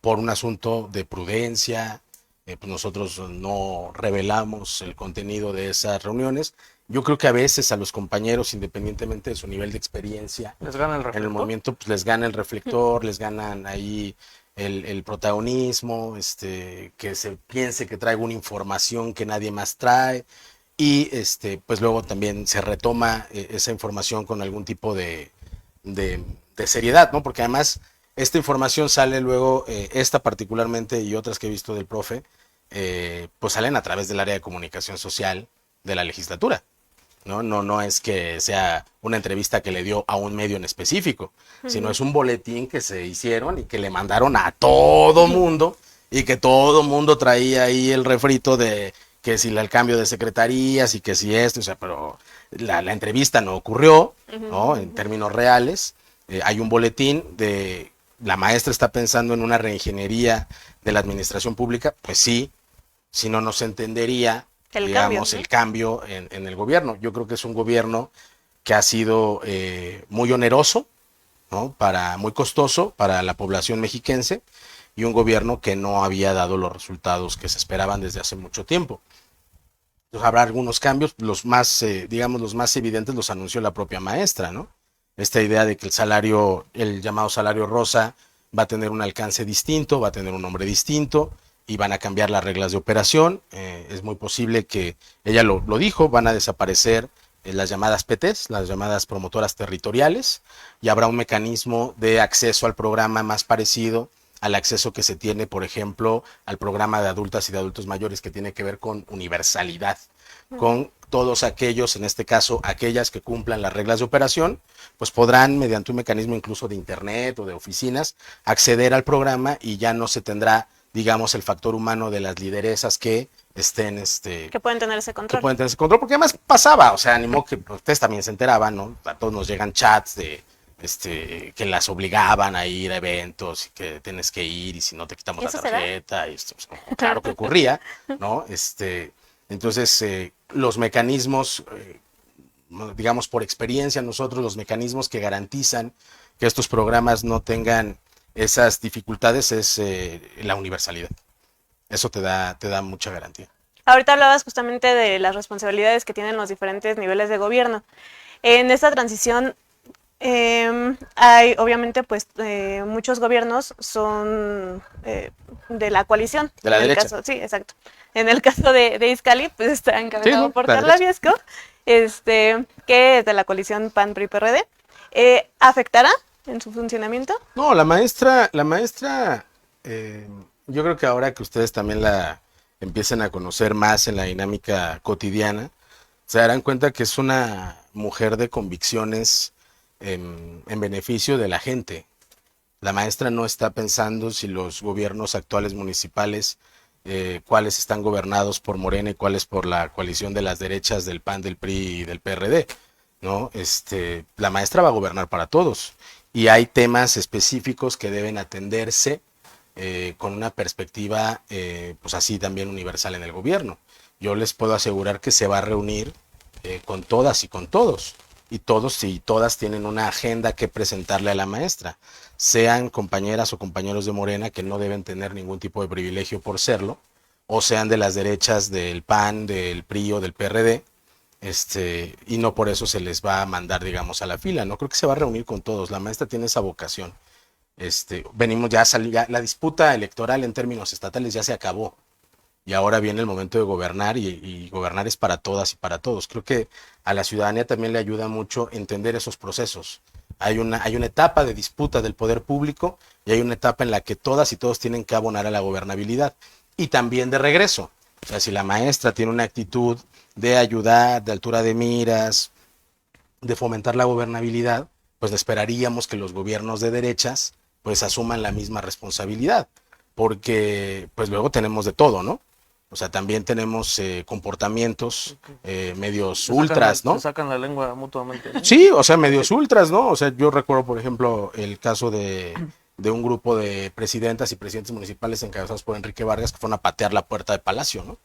Por un asunto de prudencia, pues nosotros no revelamos el contenido de esas reuniones. Yo creo que a veces a los compañeros, independientemente de su nivel de experiencia, les gana el reflector. En el movimiento, pues les gana el reflector, les ganan ahí el protagonismo, que se piense que traigo una información que nadie más trae, y pues luego también se retoma esa información con algún tipo de seriedad, ¿no? Porque además esta información sale luego, esta particularmente y otras que he visto del profe, pues salen a través del área de comunicación social de la legislatura. No es que sea una entrevista que le dio a un medio en específico, sino es un boletín que se hicieron y que le mandaron a todo mundo, y que todo mundo traía ahí el refrito de que si el cambio de secretarías y que si esto, o sea, pero la entrevista no ocurrió, ¿no? En términos reales. Hay un boletín de la maestra está pensando en una reingeniería de la administración pública, pues sí, si no, no se entendería el cambio en el gobierno. Yo creo que es un gobierno que ha sido muy oneroso, ¿no? Muy costoso para la población mexiquense, y un gobierno que no había dado los resultados que se esperaban desde hace mucho tiempo. Entonces habrá algunos cambios, los más evidentes los anunció la propia maestra, ¿no? Esta idea de que el llamado salario rosa va a tener un alcance distinto, va a tener un nombre distinto, y van a cambiar las reglas de operación. Es muy posible que, ella lo dijo, van a desaparecer las llamadas PTs, las llamadas promotoras territoriales, y habrá un mecanismo de acceso al programa más parecido al acceso que se tiene, por ejemplo, al programa de adultas y de adultos mayores, que tiene que ver con universalidad, con todos aquellos, en este caso, aquellas que cumplan las reglas de operación, pues podrán, mediante un mecanismo incluso de internet o de oficinas, acceder al programa, y ya no se tendrá, digamos, el factor humano de las lideresas que estén, que pueden tener ese control. Porque además pasaba, o sea, animó que ustedes también se enteraban, ¿no? A todos nos llegan chats de que las obligaban a ir a eventos y que tienes que ir, y si no te quitamos la tarjeta, y esto, pues, claro que ocurría, ¿no? Entonces, los mecanismos, digamos por experiencia nosotros, los mecanismos que garantizan que estos programas no tengan esas dificultades es la universalidad. Eso te da mucha garantía. Ahorita hablabas justamente de las responsabilidades que tienen los diferentes niveles de gobierno. En esta transición hay obviamente pues muchos gobiernos son de la coalición. De la derecha. Sí, exacto. En el caso de Izcalli, pues está encabezado por Carla Viesco, que es de la coalición PAN-PRI-PRD. ¿Afectará en su funcionamiento? No, la maestra, yo creo que ahora que ustedes también la empiecen a conocer más en la dinámica cotidiana, se darán cuenta que es una mujer de convicciones en beneficio de la gente. La maestra no está pensando si los gobiernos actuales municipales, cuáles están gobernados por Morena y cuáles por la coalición de las derechas del PAN, del PRI y del PRD, ¿no? La maestra va a gobernar para todos, y hay temas específicos que deben atenderse con una perspectiva pues así también universal en el gobierno. Yo les puedo asegurar que se va a reunir con todas y con todos, y todos y todas tienen una agenda que presentarle a la maestra, sean compañeras o compañeros de Morena, que no deben tener ningún tipo de privilegio por serlo, o sean de las derechas del PAN, del PRI o del PRD, y no por eso se les va a mandar, digamos, a la fila. No creo que se va a reunir con todos. La maestra tiene esa vocación. Venimos ya la disputa electoral en términos estatales ya se acabó, y ahora viene el momento de gobernar, y gobernar es para todas y para todos. Creo que a la ciudadanía también le ayuda mucho entender esos procesos. Hay una etapa de disputa del poder público, y hay una etapa en la que todas y todos tienen que abonar a la gobernabilidad, y también de regreso. O sea, si la maestra tiene una actitud de ayudar, de altura de miras, de fomentar la gobernabilidad, pues esperaríamos que los gobiernos de derechas pues asuman la misma responsabilidad, porque pues luego tenemos de todo, ¿no? O sea, también tenemos comportamientos medios ultras, ¿no? Se sacan la lengua mutuamente, ¿no? Sí, o sea, medios ultras, ¿no? O sea, yo recuerdo, por ejemplo, el caso de un grupo de presidentas y presidentes municipales encabezados por Enrique Vargas que fueron a patear la puerta de Palacio, ¿no?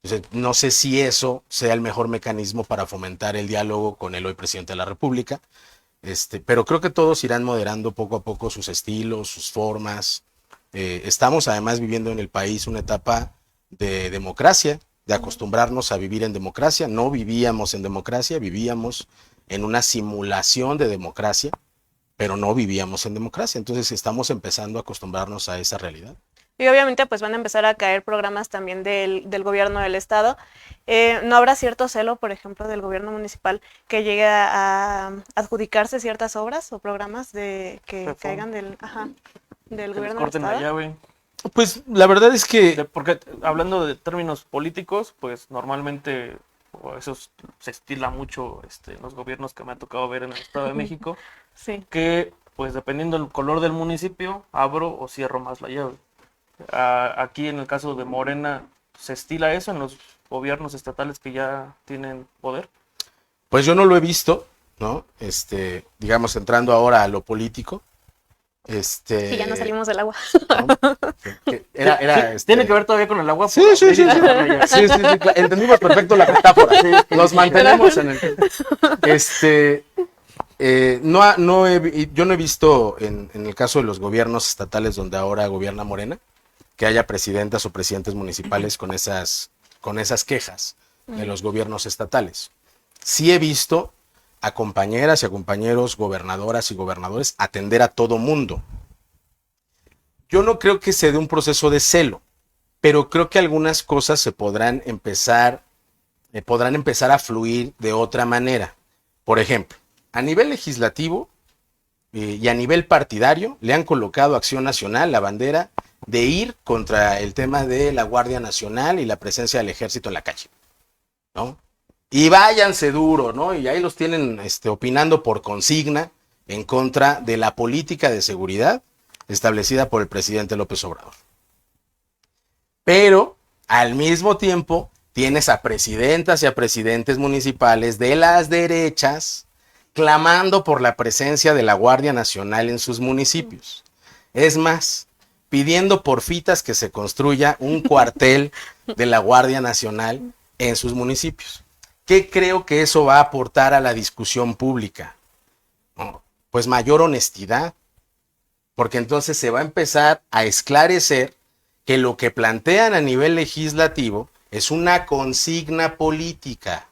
Entonces, no sé si eso sea el mejor mecanismo para fomentar el diálogo con el hoy presidente de la República, pero creo que todos irán moderando poco a poco sus estilos, sus formas. Estamos además viviendo en el país una etapa de democracia, de acostumbrarnos a vivir en democracia. No vivíamos en democracia, vivíamos en una simulación de democracia, pero no vivíamos en democracia. Entonces estamos empezando a acostumbrarnos a esa realidad. Y obviamente pues van a empezar a caer programas también del gobierno del estado. ¿No habrá cierto celo, por ejemplo, del gobierno municipal que llegue a adjudicarse ciertas obras o programas que caigan del Que gobierno del corten estado? allá, güey. Pues la verdad es que Porque hablando de términos políticos, pues normalmente o eso se estila mucho en los gobiernos que me ha tocado ver en el Estado de México, Sí. que pues dependiendo del color del municipio, abro o cierro más la llave. Aquí en el caso de Morena, ¿se estila eso en los gobiernos estatales que ya tienen poder? pues yo no lo he visto, ¿no? Digamos, entrando ahora a lo político. Sí, ya no salimos del agua. ¿No? Tiene que ver todavía con el agua. Sí, sí, sí, sí. Sí, sí, sí, claro. Entendimos perfecto la metáfora. Nos mantenemos en el. Yo no he visto en el caso de los gobiernos estatales donde ahora gobierna Morena que haya presidentas o presidentes municipales con esas quejas de los gobiernos estatales. Sí he visto a compañeras y a compañeros gobernadoras y gobernadores atender a todo mundo. Yo no creo que se dé un proceso de celo, pero creo que algunas cosas se podrán empezar a fluir de otra manera. Por ejemplo, a nivel legislativo y a nivel partidario le han colocado a Acción Nacional la bandera de ir contra el tema de la Guardia Nacional y la presencia del ejército en la calle, ¿no? Y váyanse duro, ¿no? Y ahí los tienen opinando por consigna en contra de la política de seguridad establecida por el presidente López Obrador. Pero al mismo tiempo tienes a presidentas y a presidentes municipales de las derechas clamando por la presencia de la Guardia Nacional en sus municipios. Es más, pidiendo porfitas que se construya un cuartel de la Guardia Nacional en sus municipios. ¿Qué creo que eso va a aportar a la discusión pública? Pues mayor honestidad, porque entonces se va a empezar a esclarecer que lo que plantean a nivel legislativo es una consigna política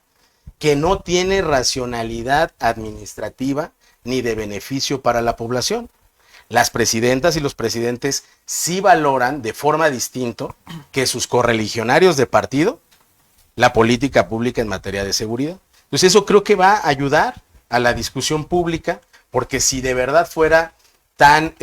que no tiene racionalidad administrativa ni de beneficio para la población. Las presidentas y los presidentes sí valoran de forma distinta que sus correligionarios de partido la política pública en materia de seguridad. Entonces eso creo que va a ayudar a la discusión pública, porque si de verdad fuera tan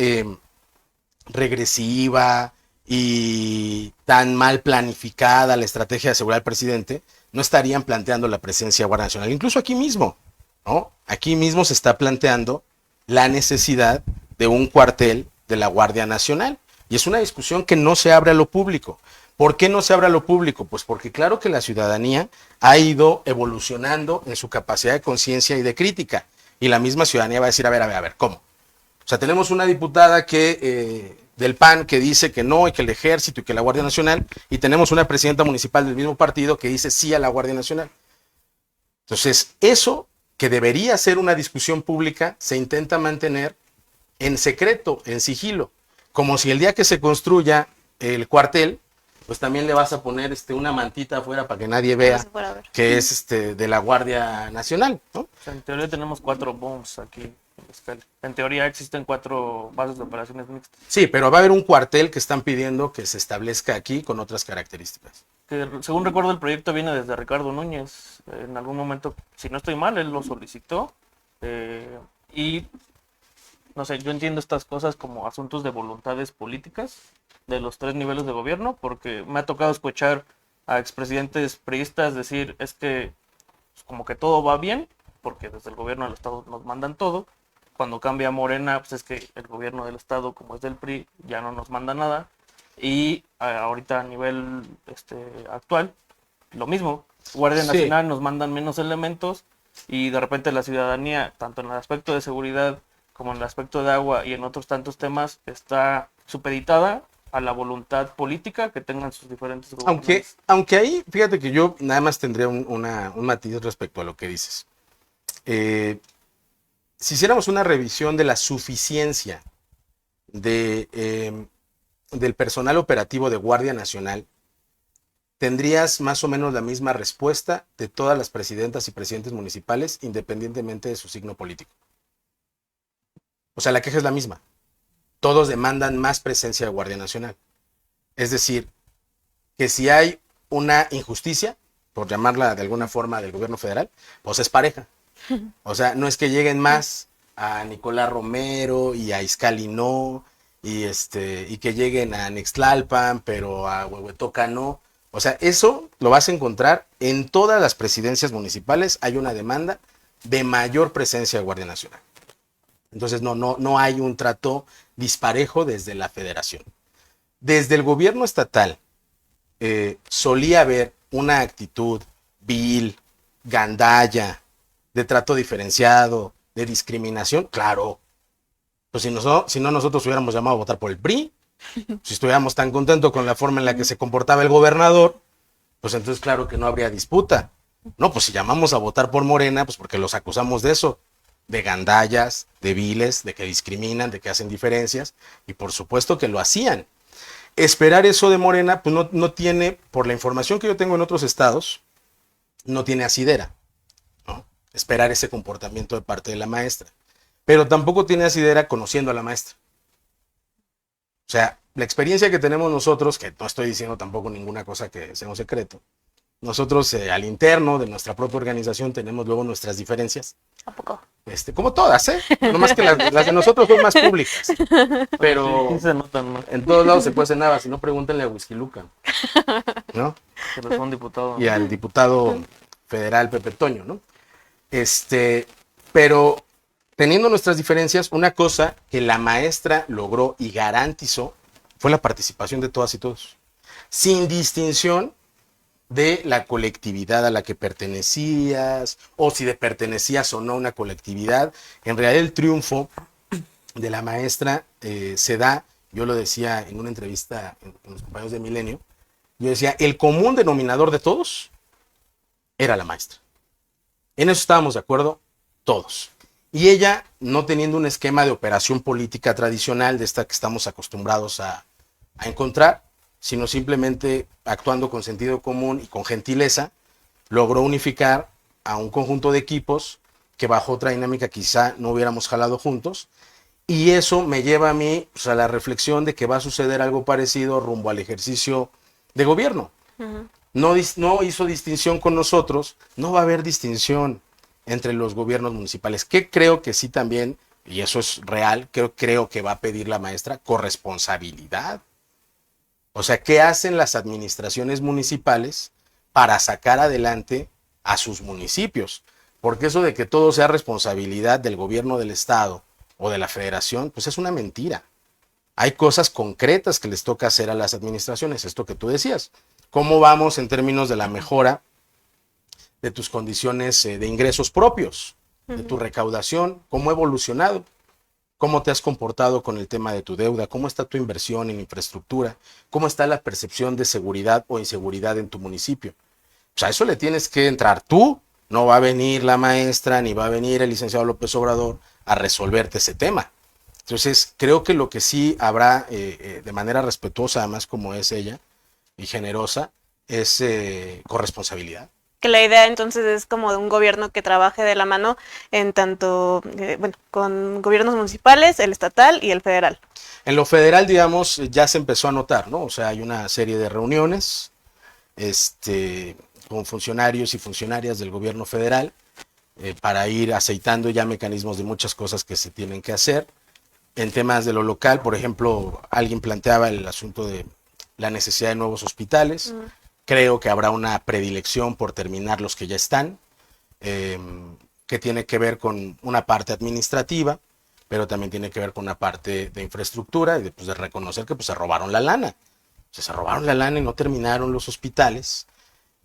regresiva y tan mal planificada la estrategia de seguridad del presidente, no estarían planteando la presencia de Guardia Nacional. Incluso aquí mismo, ¿no? Aquí mismo se está planteando la necesidad de un cuartel de la Guardia Nacional. Y es una discusión que no se abre a lo público. ¿Por qué no se abre a lo público? Pues porque claro que la ciudadanía ha ido evolucionando en su capacidad de conciencia y de crítica. Y la misma ciudadanía va a decir, a ver, ¿cómo? O sea, tenemos una diputada del PAN que dice que no, y que el ejército y que la Guardia Nacional, y tenemos una presidenta municipal del mismo partido que dice sí a la Guardia Nacional. Entonces, eso que debería ser una discusión pública se intenta mantener en secreto, en sigilo, como si el día que se construya el cuartel, pues también le vas a poner una mantita afuera para que nadie vea que es de la Guardia Nacional, ¿no? O sea, en teoría tenemos 4 BOMs aquí en Mexicali. En teoría existen 4 bases de operaciones mixtas. Sí, pero va a haber un cuartel que están pidiendo que se establezca aquí con otras características. Que según recuerdo el proyecto viene desde Ricardo Núñez. En algún momento, si no estoy mal, él lo solicitó. Y no sé, yo entiendo estas cosas como asuntos de voluntades políticas de los 3 niveles de gobierno, porque me ha tocado escuchar a expresidentes priistas decir es que pues, como que todo va bien, porque desde el gobierno del estado nos mandan todo. Cuando cambia Morena, pues es que el gobierno del estado, como es del PRI, ya no nos manda nada. Y ahorita a nivel actual, lo mismo. Guardia Sí. Nacional nos mandan menos elementos y de repente la ciudadanía, tanto en el aspecto de seguridad como en el aspecto de agua y en otros tantos temas, está supeditada a la voluntad política que tengan sus diferentes gobernantes. Aunque ahí, fíjate que yo nada más tendría un matiz respecto a lo que dices. Si hiciéramos una revisión de la suficiencia del personal operativo de Guardia Nacional, tendrías más o menos la misma respuesta de todas las presidentas y presidentes municipales, independientemente de su signo político. O sea, la queja es la misma. Todos demandan más presencia de Guardia Nacional. Es decir, que si hay una injusticia, por llamarla de alguna forma del gobierno federal, pues es pareja. O sea, no es que lleguen más a Nicolás Romero y a Izcalli no, y que lleguen a Nextlalpan, pero a Huehuetoca no. O sea, eso lo vas a encontrar en todas las presidencias municipales. Hay una demanda de mayor presencia de Guardia Nacional. Entonces no hay un trato disparejo desde la federación. Desde el gobierno estatal solía haber una actitud vil, gandalla, de trato diferenciado, de discriminación. Claro, pues si no nosotros hubiéramos llamado a votar por el PRI, si estuviéramos tan contentos con la forma en la que se comportaba el gobernador, pues entonces claro que no habría disputa. No, pues si llamamos a votar por Morena, pues porque los acusamos de eso, de gandallas, de viles, de que discriminan, de que hacen diferencias, y por supuesto que lo hacían. Esperar eso de Morena, pues no tiene, por la información que yo tengo en otros estados, no tiene asidera, ¿no? Esperar ese comportamiento de parte de la maestra. Pero tampoco tiene asidera conociendo a la maestra. O sea, la experiencia que tenemos nosotros, que no estoy diciendo tampoco ninguna cosa que sea un secreto, nosotros al interno de nuestra propia organización tenemos luego nuestras diferencias. ¿A poco? Como todas, ¿eh? Nomás que las de nosotros son más públicas. Pero Sí se notan, ¿no? en todos lados se puede hacer nada, si no pregúntenle a Whisky Lucan, ¿no? Que les fue un diputado. Y al diputado federal Pepe Toño, ¿no? Pero teniendo nuestras diferencias, una cosa que la maestra logró y garantizó fue la participación de todas y todos, sin distinción de la colectividad a la que pertenecías, o si pertenecías o no a una colectividad. En realidad el triunfo de la maestra se da, yo lo decía en una entrevista con los compañeros de Milenio, yo decía, el común denominador de todos era la maestra. En eso estábamos de acuerdo todos. Y ella, no teniendo un esquema de operación política tradicional, de esta que estamos acostumbrados a encontrar, sino simplemente actuando con sentido común y con gentileza, logró unificar a un conjunto de equipos que bajo otra dinámica quizá no hubiéramos jalado juntos, y eso me lleva a mí pues, a la reflexión de que va a suceder algo parecido rumbo al ejercicio de gobierno. Uh-huh. No hizo distinción con nosotros, no va a haber distinción entre los gobiernos municipales, que creo que sí también, y eso es real, creo que va a pedir la maestra corresponsabilidad. O sea, ¿qué hacen las administraciones municipales para sacar adelante a sus municipios? Porque eso de que todo sea responsabilidad del gobierno del estado o de la federación, pues es una mentira. Hay cosas concretas que les toca hacer a las administraciones, esto que tú decías. ¿Cómo vamos en términos de la mejora de tus condiciones de ingresos propios, de tu recaudación? ¿Cómo ha evolucionado? ¿Cómo te has comportado con el tema de tu deuda? ¿Cómo está tu inversión en infraestructura? ¿Cómo está la percepción de seguridad o inseguridad en tu municipio? Pues a eso le tienes que entrar tú. No va a venir la maestra ni va a venir el licenciado López Obrador a resolverte ese tema. Entonces, creo que lo que sí habrá de manera respetuosa, además como es ella, y generosa, es corresponsabilidad. Que la idea entonces es como de un gobierno que trabaje de la mano en tanto, con gobiernos municipales, el estatal y el federal. En lo federal, digamos, ya se empezó a notar, ¿no? O sea, hay una serie de reuniones con funcionarios y funcionarias del gobierno federal para ir aceitando ya mecanismos de muchas cosas que se tienen que hacer. En temas de lo local, por ejemplo, alguien planteaba el asunto de la necesidad de nuevos hospitales. Creo que habrá una predilección por terminar los que ya están, que tiene que ver con una parte administrativa, pero también tiene que ver con una parte de infraestructura y de reconocer que se robaron la lana. O sea, se robaron la lana y no terminaron los hospitales,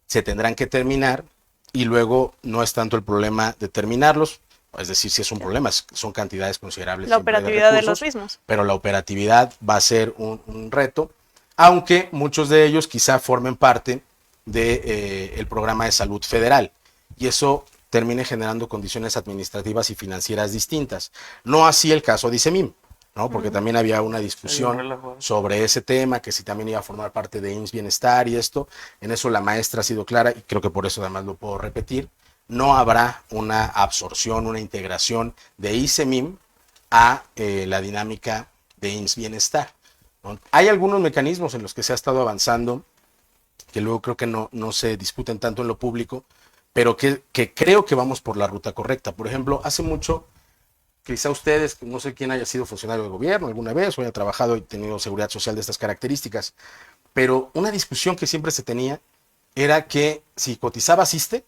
se tendrán que terminar y luego no es tanto el problema de terminarlos, es decir, si es un problema, son cantidades considerables. La operatividad de los mismos. Pero la operatividad va a ser un reto, aunque muchos de ellos quizá formen parte del programa de salud federal y eso termine generando condiciones administrativas y financieras distintas. No así el caso de ISEMIM, ¿no? Porque también había una discusión sobre ese tema, que si también iba a formar parte de IMSS Bienestar y esto. En eso la maestra ha sido clara y creo que por eso además lo puedo repetir. No habrá una absorción, una integración de ISEMIM a la dinámica de IMSS Bienestar, ¿no? Hay algunos mecanismos en los que se ha estado avanzando que luego creo que no se discuten tanto en lo público, pero que creo que vamos por la ruta correcta. Por ejemplo, hace mucho, quizá ustedes, no sé quién haya sido funcionario de gobierno alguna vez o haya trabajado y tenido seguridad social de estas características, pero una discusión que siempre se tenía era que si cotizabas ISSSTE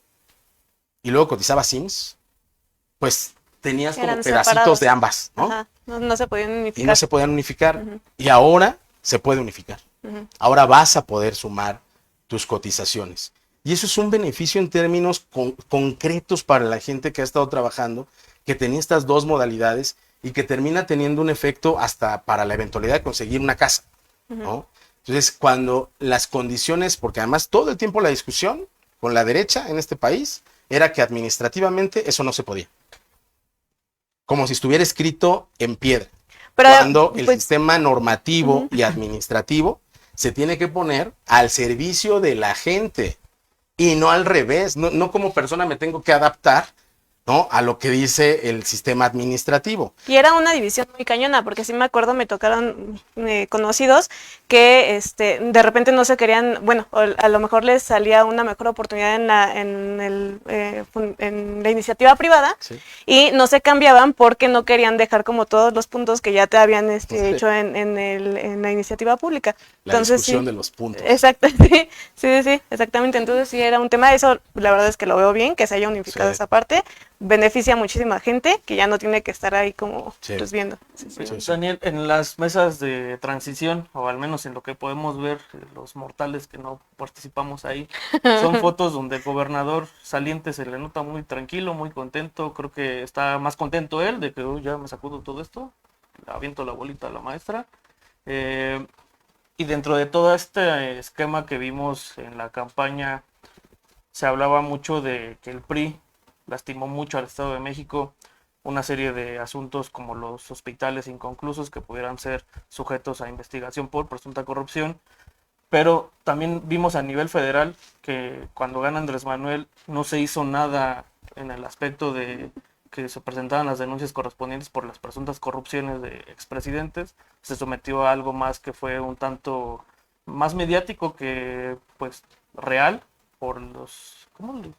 y luego cotizabas IMSS, pues tenías como pedacitos separados de ambas, ¿no? Ajá. No se podían unificar. Y no se podían unificar. Y ahora se puede unificar. Ahora vas a poder sumar tus cotizaciones. Y eso es un beneficio en términos concretos para la gente que ha estado trabajando, que tenía estas dos modalidades y que termina teniendo un efecto hasta para la eventualidad de conseguir una casa, ¿no? Entonces, cuando las condiciones, porque además todo el tiempo la discusión con la derecha en este país era que administrativamente eso no se podía. Como si estuviera escrito en piedra. Pero, cuando el sistema normativo y administrativo se tiene que poner al servicio de la gente y no al revés. No como persona me tengo que adaptar, ¿no?, a lo que dice el sistema administrativo. Y era una división muy cañona, porque sí me acuerdo, me tocaron conocidos que de repente no se querían, bueno, a lo mejor les salía una mejor oportunidad en la iniciativa privada, sí, y no se cambiaban porque no querían dejar como todos los puntos que ya te habían hecho en la iniciativa pública. Entonces, discusión de los puntos. Exacto, sí, exactamente. Entonces sí era un tema, eso la verdad es que lo veo bien, que se haya unificado esa parte. Beneficia a muchísima gente que ya no tiene que estar ahí como pues viendo. Daniel, en las mesas de transición, o al menos en lo que podemos ver los mortales que no participamos ahí, son fotos donde el gobernador saliente se le nota muy tranquilo, muy contento. Creo que está más contento él de que ya me sacudo todo esto, le aviento la bolita a la maestra. Y dentro de todo este esquema que vimos en la campaña, se hablaba mucho de que el PRI lastimó mucho al Estado de México, una serie de asuntos como los hospitales inconclusos que pudieran ser sujetos a investigación por presunta corrupción, pero también vimos a nivel federal que cuando gana Andrés Manuel no se hizo nada en el aspecto de que se presentaban las denuncias correspondientes por las presuntas corrupciones de expresidentes. Se sometió a algo más que fue un tanto más mediático que pues real por los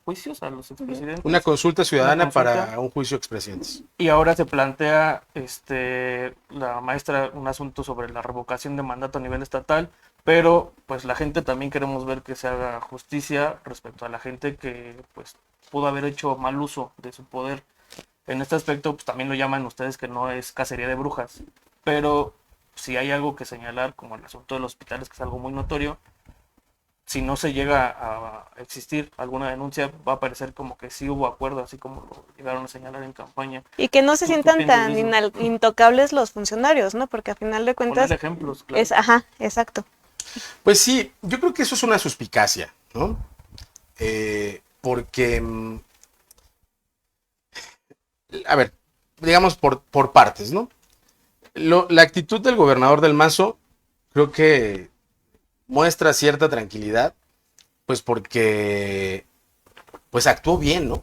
juicios a los expresidentes. Una consulta ciudadana para un juicio de expresidentes. Y ahora se plantea la maestra un asunto sobre la revocación de mandato a nivel estatal, pero pues la gente también queremos ver que se haga justicia respecto a la gente que pues pudo haber hecho mal uso de su poder. En este aspecto pues también lo llaman ustedes que no es cacería de brujas, pero si hay algo que señalar, como el asunto de los hospitales, que es algo muy notorio, si no se llega a existir alguna denuncia, va a parecer como que sí hubo acuerdo, así como lo llegaron a señalar en campaña. Y que no se sientan tan intocables los funcionarios, ¿no? Porque a final de cuentas... Poner ejemplos, claro. Ajá, exacto. Pues sí, yo creo que eso es una suspicacia, ¿no? Porque, a ver, digamos por partes, ¿no? La actitud del gobernador del Mazo, creo que muestra cierta tranquilidad, pues porque pues actuó bien, ¿no?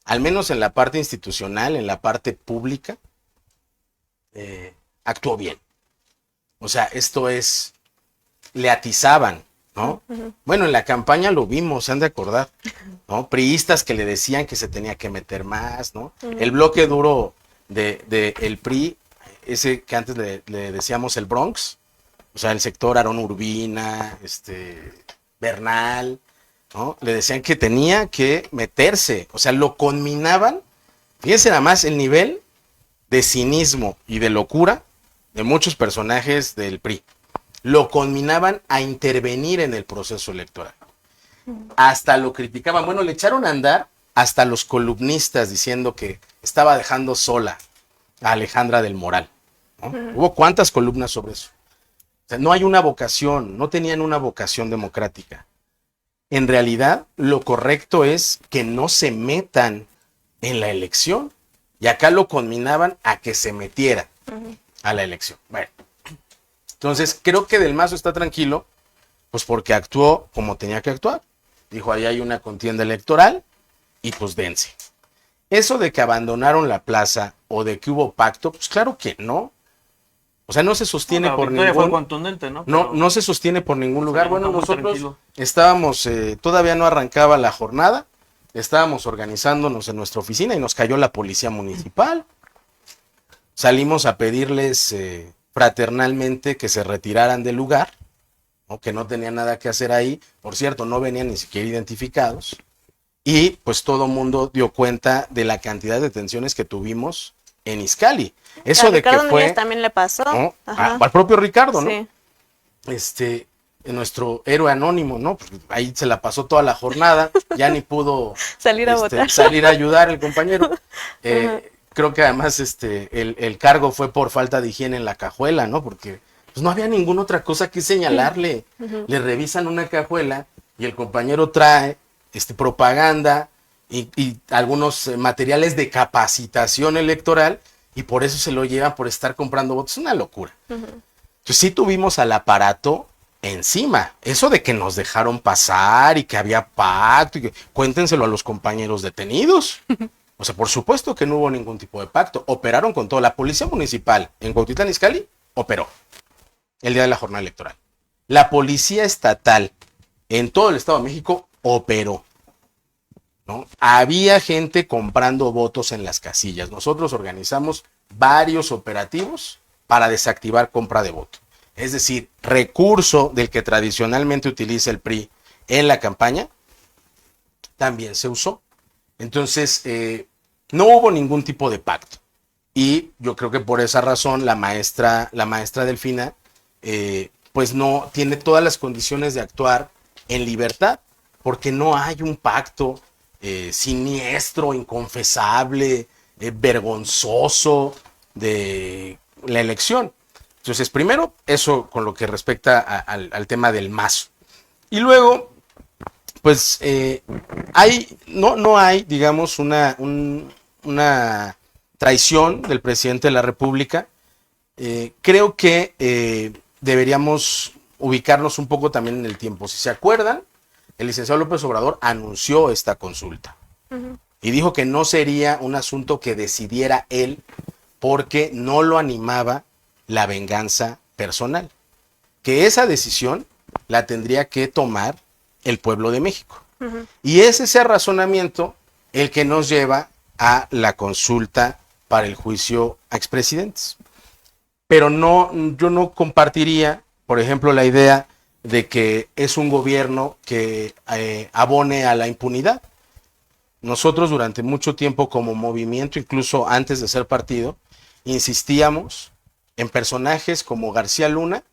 Al menos en la parte institucional, en la parte pública, actuó bien. O sea, esto es, le atizaban, ¿no? Bueno, en la campaña lo vimos, se han de acordar, ¿no? Priistas que le decían que se tenía que meter más, ¿no? El bloque duro de el PRI, ese que antes le decíamos el Bronx, o sea, el sector Aarón Urbina, Bernal, ¿no? Le decían que tenía que meterse, o sea, lo conminaban. Fíjense nada más el nivel de cinismo y de locura de muchos personajes del PRI. Lo conminaban a intervenir en el proceso electoral. Hasta lo criticaban. Bueno, le echaron a andar hasta los columnistas diciendo que estaba dejando sola a Alejandra del Moral, ¿no? Hubo cuántas columnas sobre eso. O sea, no hay una vocación, no tenían una vocación democrática. En realidad, lo correcto es que no se metan en la elección. Y acá lo conminaban a que se metiera a la elección. Bueno, entonces creo que Del Mazo está tranquilo, pues porque actuó como tenía que actuar. Dijo, ahí hay una contienda electoral y pues dense. Eso de que abandonaron la plaza o de que hubo pacto, pues claro que no. O sea, no se sostiene La por victoria fue ningún... contundente, ¿no? No se sostiene por ningún lugar. Sí, Bueno, está muy nosotros tranquilo. estábamos, todavía no arrancaba la jornada, estábamos organizándonos en nuestra oficina y nos cayó la policía municipal. Salimos a pedirles fraternalmente que se retiraran del lugar, ¿no? Que no tenían nada que hacer ahí. Por cierto, no venían ni siquiera identificados. Y pues todo mundo dio cuenta de la cantidad de detenciones que tuvimos en Izcali. Eso A de Ricardo que fue, Núñez también le pasó. ¿no? Ajá. Al propio Ricardo, ¿no? Sí. Nuestro héroe anónimo, ¿no? Pues ahí se la pasó toda la jornada, ya ni pudo Salir a votar. salir a ayudar el compañero. Creo que además el cargo fue por falta de higiene en la cajuela, ¿no? Porque pues, no había ninguna otra cosa que señalarle. Le revisan una cajuela y el compañero trae propaganda y algunos materiales de capacitación electoral y por eso se lo llevan por estar comprando votos. Es una locura. Entonces sí tuvimos al aparato encima. Eso de que nos dejaron pasar y que había pacto, y que, cuéntenselo a los compañeros detenidos. O sea, por supuesto que no hubo ningún tipo de pacto. Operaron con todo. La policía municipal en Cuautitlán Izcalli operó el día de la jornada electoral. La policía estatal en todo el Estado de México operó, ¿no? Había gente comprando votos en las casillas. Nosotros organizamos varios operativos para desactivar compra de voto. Es decir, recurso del que tradicionalmente utiliza el PRI en la campaña, también se usó. Entonces, no hubo ningún tipo de pacto. Y yo creo que por esa razón la maestra Delfina, pues no tiene todas las condiciones de actuar en libertad, porque no hay un pacto siniestro, inconfesable, vergonzoso de la elección. Entonces, primero, eso con lo que respecta al tema del Mazo. Y luego, pues, no hay, digamos, una traición del presidente de la República. Creo que deberíamos ubicarnos un poco también en el tiempo. Si se acuerdan, el licenciado López Obrador anunció esta consulta y dijo que no sería un asunto que decidiera él porque no lo animaba la venganza personal, que esa decisión la tendría que tomar el pueblo de México. Y es ese razonamiento el que nos lleva a la consulta para el juicio a expresidentes. Pero yo no compartiría, por ejemplo, la idea de que es un gobierno que abone a la impunidad. Nosotros durante mucho tiempo como movimiento, incluso antes de ser partido, insistíamos en personajes como García Luna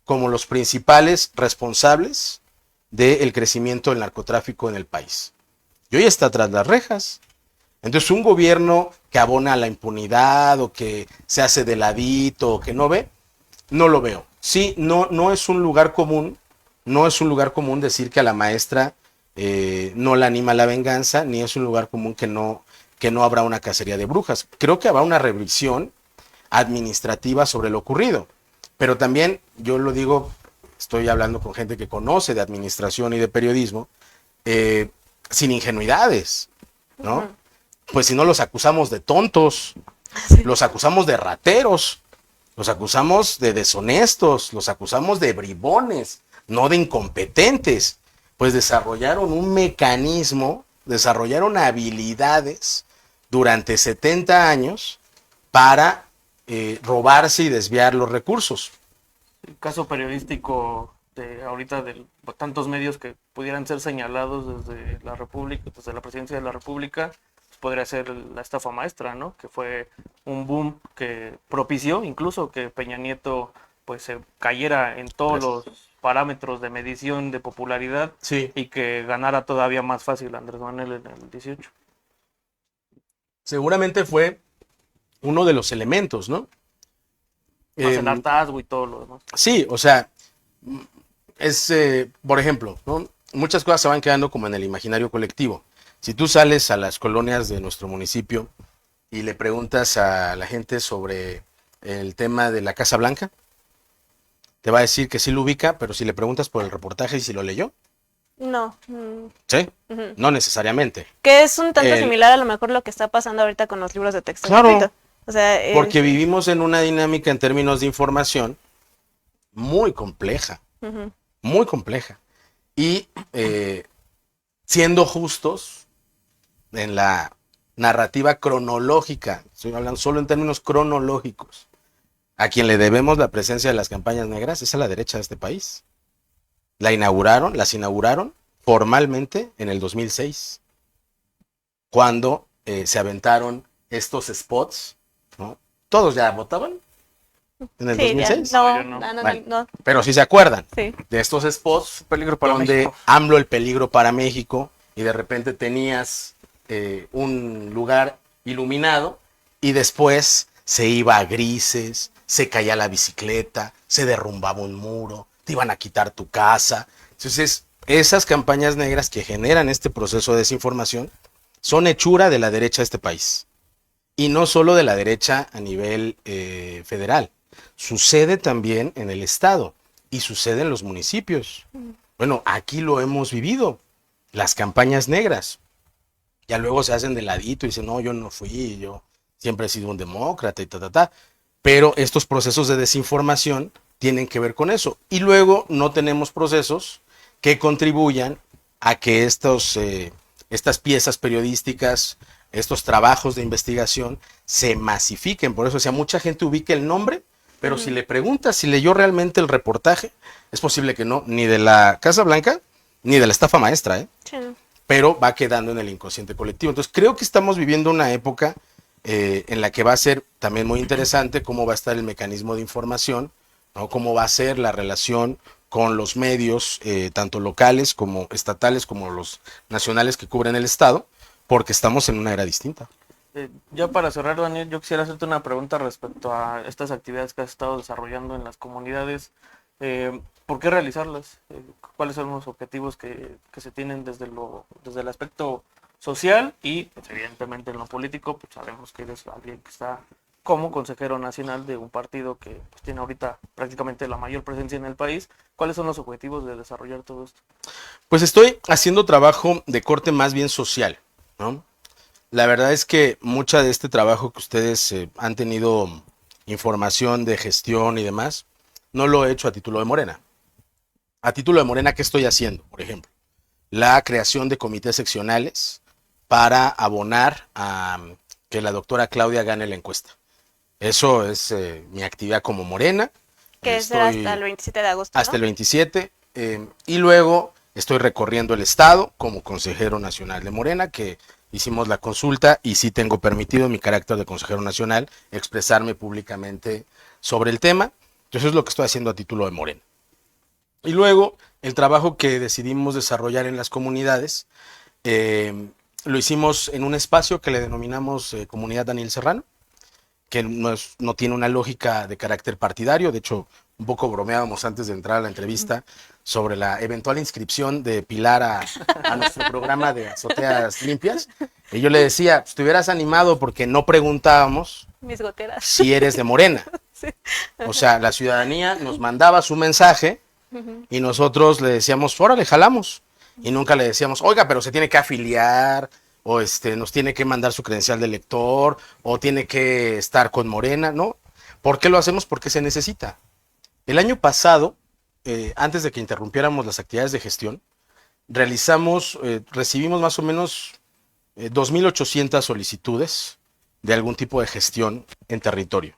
como los principales responsables del crecimiento del narcotráfico en el país. Y hoy está tras las rejas. Entonces un gobierno que abona a la impunidad o que se hace de ladito o que no ve, no lo veo. Sí, no es un lugar común, decir que a la maestra no la anima la venganza, ni es un lugar común que no habrá una cacería de brujas. Creo que habrá una revisión administrativa sobre lo ocurrido. Pero también, yo lo digo, estoy hablando con gente que conoce de administración y de periodismo, sin ingenuidades, ¿no? Pues si no los acusamos de tontos, los acusamos de rateros, los acusamos de deshonestos, los acusamos de bribones, no de incompetentes. Pues desarrollaron un mecanismo, desarrollaron habilidades durante 70 años para robarse y desviar los recursos. El caso periodístico ahorita de tantos medios que pudieran ser señalados desde la República, desde la presidencia de la República, pues podría ser la estafa maestra, ¿no? Que fue un boom que propició incluso que Peña Nieto pues se cayera en todos los parámetros de medición de popularidad Sí. y que ganara todavía más fácil Andrés Manuel en el 18. Seguramente fue uno de los elementos, ¿no? Más el hartazgo y todo lo demás. Sí, o sea, por ejemplo, ¿no? Muchas cosas se van quedando como en el imaginario colectivo. Si tú sales a las colonias de nuestro municipio y le preguntas a la gente sobre el tema de la Casa Blanca, te va a decir que sí lo ubica, pero si le preguntas por el reportaje y si lo leyó, No. ¿sí? No necesariamente. Que es un tanto El- similar a lo mejor lo que está pasando ahorita con los libros de texto Claro. escrito. O sea, Porque vivimos en una dinámica en términos de información muy compleja, ujú. muy compleja. Y siendo justos en la narrativa cronológica, estoy hablando solo en términos cronológicos, a quien le debemos la presencia de las campañas negras es a la derecha de este país. Las inauguraron formalmente en el 2006, cuando se aventaron estos spots, ¿no? Todos ya votaban en el Sí, ya. 2006, No, yo no. no, Bueno. no, pero sí se acuerdan sí. de estos spots Peligro para donde México. AMLO el peligro para México y de repente tenías un lugar iluminado y después se iba a grises, se caía la bicicleta, se derrumbaba un muro, te iban a quitar tu casa. Entonces, esas campañas negras que generan este proceso de desinformación son hechura de la derecha de este país. Y no solo de la derecha a nivel federal, sucede también en el estado y sucede en los municipios. Bueno, aquí lo hemos vivido, las campañas negras. Ya luego se hacen de ladito y dicen, no, yo no fui, yo siempre he sido un demócrata y ta. Pero estos procesos de desinformación tienen que ver con eso. Y luego no tenemos procesos que contribuyan a que estas piezas periodísticas, estos trabajos de investigación se masifiquen. Por eso, o sea, mucha gente ubica el nombre, pero si le preguntas si leyó realmente el reportaje, es posible que no, ni de la Casa Blanca, ni de la estafa maestra, ¿eh? Sí, no. Pero va quedando en el inconsciente colectivo. Entonces creo que estamos viviendo una época en la que va a ser también muy interesante cómo va a estar el mecanismo de información, ¿no? Cómo va a ser la relación con los medios, tanto locales como estatales, como los nacionales que cubren el Estado, porque estamos en una era distinta. Ya para cerrar, Daniel, yo quisiera hacerte una pregunta respecto a estas actividades que has estado desarrollando en las comunidades. ¿Por qué realizarlas? ¿Cuáles son los objetivos que se tienen desde el aspecto social y, pues, evidentemente, en lo político? Pues sabemos que eres alguien que está como consejero nacional de un partido que pues, tiene ahorita prácticamente la mayor presencia en el país. ¿Cuáles son los objetivos de desarrollar todo esto? Pues estoy haciendo trabajo de corte más bien social, ¿no? La verdad es que mucha de este trabajo que ustedes han tenido información de gestión y demás, no lo he hecho a título de Morena. A título de Morena, ¿qué estoy haciendo? Por ejemplo, la creación de comités seccionales para abonar a que la doctora Claudia gane la encuesta. Eso es mi actividad como Morena. Que será hasta el 27 de agosto, Hasta ¿no? el 27. Y luego estoy recorriendo el estado como consejero nacional de Morena, que hicimos la consulta y sí tengo permitido en mi carácter de consejero nacional expresarme públicamente sobre el tema. Entonces es lo que estoy haciendo a título de Morena. Y luego el trabajo que decidimos desarrollar en las comunidades, lo hicimos en un espacio que le denominamos Comunidad Daniel Serrano, que no tiene una lógica de carácter partidario. De hecho, un poco bromeábamos antes de entrar a la entrevista sobre la eventual inscripción de Pilar a nuestro programa de Azoteas Limpias. Y yo le decía, pues, te hubieras animado porque no preguntábamos Mis goteras. si eres de Morena. Sí. O sea, la ciudadanía nos mandaba su mensaje y nosotros le decíamos, órale, jalamos. Y nunca le decíamos, oiga, pero se tiene que afiliar, o nos tiene que mandar su credencial de elector, o tiene que estar con Morena, ¿no? ¿Por qué lo hacemos? Porque se necesita. El año pasado, antes de que interrumpiéramos las actividades de gestión, recibimos más o menos 2.800 solicitudes de algún tipo de gestión en territorio.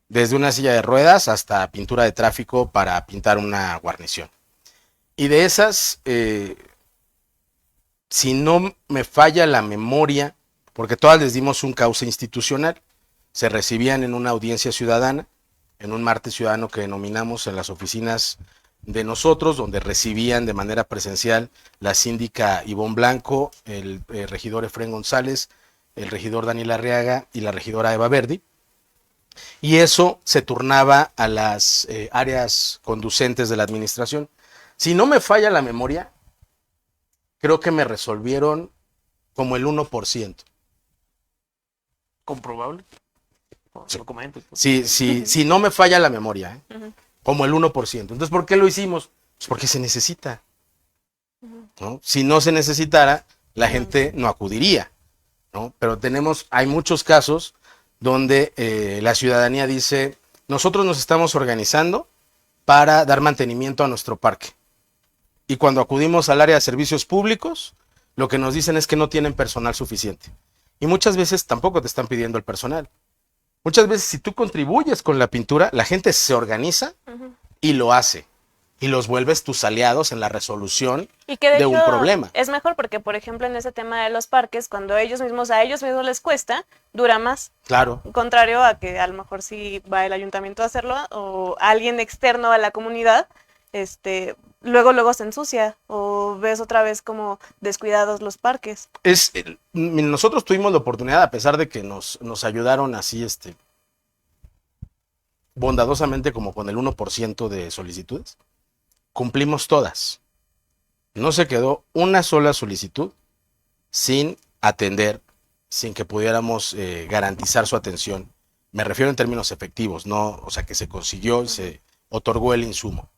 Desde una silla de ruedas hasta pintura de tráfico para pintar una guarnición. Y de esas, si no me falla la memoria, porque todas les dimos un cauce institucional, se recibían en una audiencia ciudadana, en un martes ciudadano que denominamos en las oficinas de nosotros, donde recibían de manera presencial la síndica Ivonne Blanco, el regidor Efrén González, el regidor Daniel Arriaga y la regidora Eva Verdi. Y eso se turnaba a las áreas conducentes de la administración. Si no me falla la memoria, creo que me resolvieron como el 1%. ¿Comprobable? Documentos. Si no me falla la memoria, como el 1%. Entonces, ¿por qué lo hicimos? Pues porque se necesita, ¿no? Si no se necesitara, la gente no acudiría, ¿no? Pero hay muchos casos donde la ciudadanía dice, nosotros nos estamos organizando para dar mantenimiento a nuestro parque. Y cuando acudimos al área de servicios públicos, lo que nos dicen es que no tienen personal suficiente. Y muchas veces tampoco te están pidiendo el personal. Muchas veces si tú contribuyes con la pintura, la gente se organiza y lo hace. Y los vuelves tus aliados en la resolución y que de hecho, un problema. Es mejor porque, por ejemplo, en ese tema de los parques, cuando a ellos mismos les cuesta, dura más. Claro. Contrario a que a lo mejor si va el ayuntamiento a hacerlo o alguien externo a la comunidad, luego se ensucia o ves otra vez como descuidados los parques. Nosotros tuvimos la oportunidad, a pesar de que nos ayudaron así, bondadosamente como con el 1% de solicitudes, cumplimos todas. No se quedó una sola solicitud sin atender, sin que pudiéramos garantizar su atención. Me refiero en términos efectivos, no, o sea, que se consiguió y se otorgó el insumo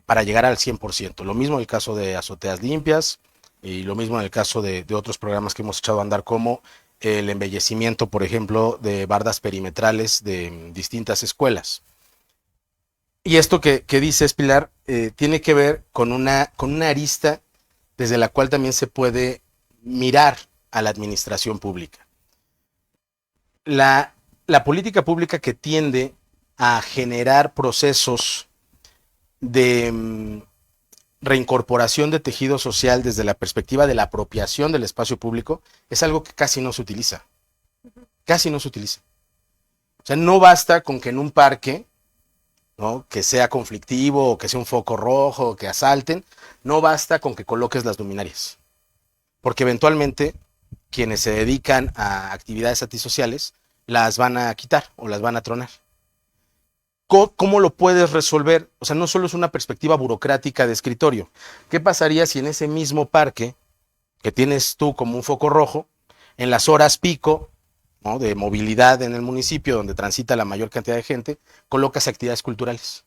para llegar al 100%. Lo mismo en el caso de Azoteas Limpias y lo mismo en el caso de otros programas que hemos echado a andar, como el embellecimiento, por ejemplo, de bardas perimetrales de distintas escuelas. Y esto que dices, Pilar, tiene que ver con una arista desde la cual también se puede mirar a la administración pública. La política pública que tiende a generar procesos de reincorporación de tejido social desde la perspectiva de la apropiación del espacio público es algo que casi no se utiliza. Casi no se utiliza. O sea, no basta con que en un parque, ¿no?, que sea conflictivo o que sea un foco rojo o que asalten, no basta con que coloques las luminarias. Porque eventualmente quienes se dedican a actividades antisociales las van a quitar o las van a tronar. ¿Cómo lo puedes resolver? O sea, no solo es una perspectiva burocrática de escritorio. ¿Qué pasaría si en ese mismo parque que tienes tú como un foco rojo, en las horas pico, ¿no?, de movilidad en el municipio donde transita la mayor cantidad de gente, colocas actividades culturales?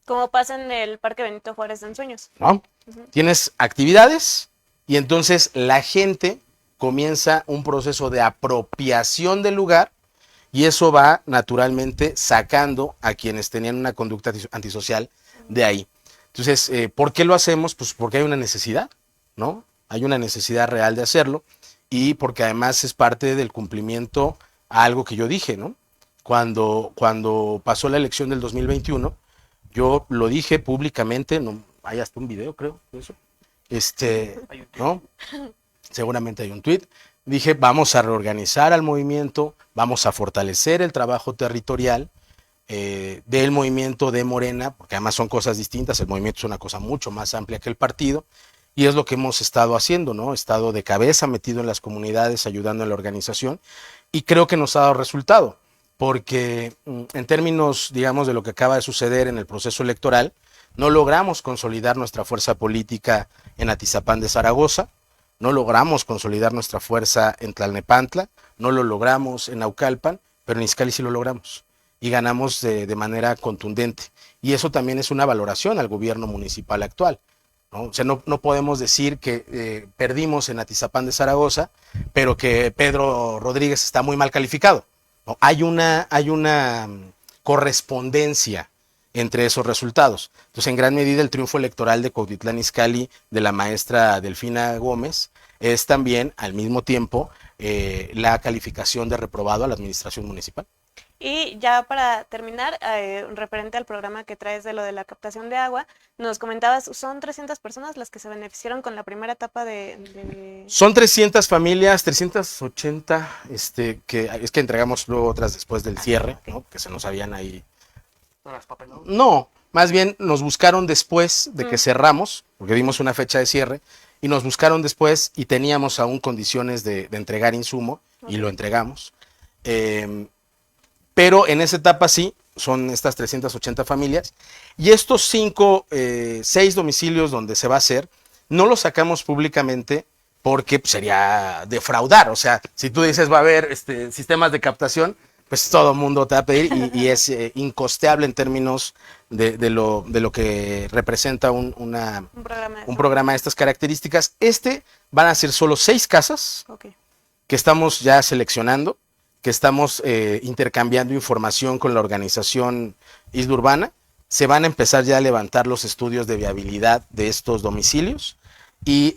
Como pasa en el Parque Benito Juárez de Ensueños. ¿No? Tienes actividades y entonces la gente comienza un proceso de apropiación del lugar. Y eso va naturalmente sacando a quienes tenían una conducta antisocial de ahí. Entonces, ¿por qué lo hacemos? Pues porque hay una necesidad, ¿no? Hay una necesidad real de hacerlo y porque además es parte del cumplimiento a algo que yo dije, ¿no? Cuando pasó la elección del 2021, yo lo dije públicamente, no, hay hasta un video, creo, de eso. ¿No? Seguramente hay un tweet. Dije, vamos a reorganizar al movimiento, vamos a fortalecer el trabajo territorial del movimiento de Morena, porque además son cosas distintas, el movimiento es una cosa mucho más amplia que el partido, y es lo que hemos estado haciendo, ¿no? He estado de cabeza metido en las comunidades, ayudando en la organización, y creo que nos ha dado resultado, porque en términos, digamos, de lo que acaba de suceder en el proceso electoral, no logramos consolidar nuestra fuerza política en Atizapán de Zaragoza, no logramos consolidar nuestra fuerza en Tlalnepantla, no lo logramos en Naucalpan, pero en Izcalli sí lo logramos y ganamos de manera contundente. Y eso también es una valoración al gobierno municipal actual, ¿no? O sea, no podemos decir que perdimos en Atizapán de Zaragoza, pero que Pedro Rodríguez está muy mal calificado, ¿no? Hay una correspondencia entre esos resultados. Entonces, en gran medida, el triunfo electoral de Cuautitlán Izcalli de la maestra Delfina Gómez es también, al mismo tiempo, la calificación de reprobado a la administración municipal. Y ya para terminar, referente al programa que traes de lo de la captación de agua, nos comentabas, son 300 personas las que se beneficiaron con la primera etapa de... Son 300 familias, 380, que es que entregamos luego otras después del cierre, ok. ¿no? Que se nos habían ahí. No las papeló. No, más bien nos buscaron después de que cerramos, porque dimos una fecha de cierre, y nos buscaron después y teníamos aún condiciones de entregar insumo y lo entregamos. Pero en esa etapa sí, son estas 380 familias. Y estos 6 domicilios donde se va a hacer, no los sacamos públicamente porque pues, sería defraudar. O sea, si tú dices va a haber sistemas de captación, pues todo el mundo te va a pedir y es incosteable en términos de lo que representa un programa de estas características. Van a ser solo 6 casas que estamos ya seleccionando, que estamos intercambiando información con la organización Isla Urbana. Se van a empezar ya a levantar los estudios de viabilidad de estos domicilios y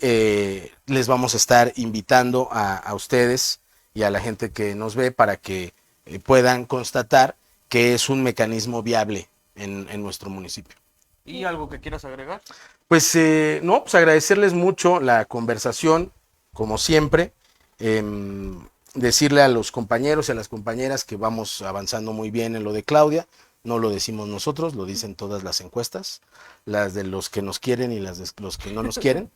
les vamos a estar invitando a ustedes y a la gente que nos ve para que puedan constatar que es un mecanismo viable en nuestro municipio. ¿Y algo que quieras agregar? Pues no, pues agradecerles mucho la conversación, como siempre. Decirle a los compañeros y a las compañeras que vamos avanzando muy bien en lo de Claudia. No lo decimos nosotros, lo dicen todas las encuestas, las de los que nos quieren y las de los que no nos quieren.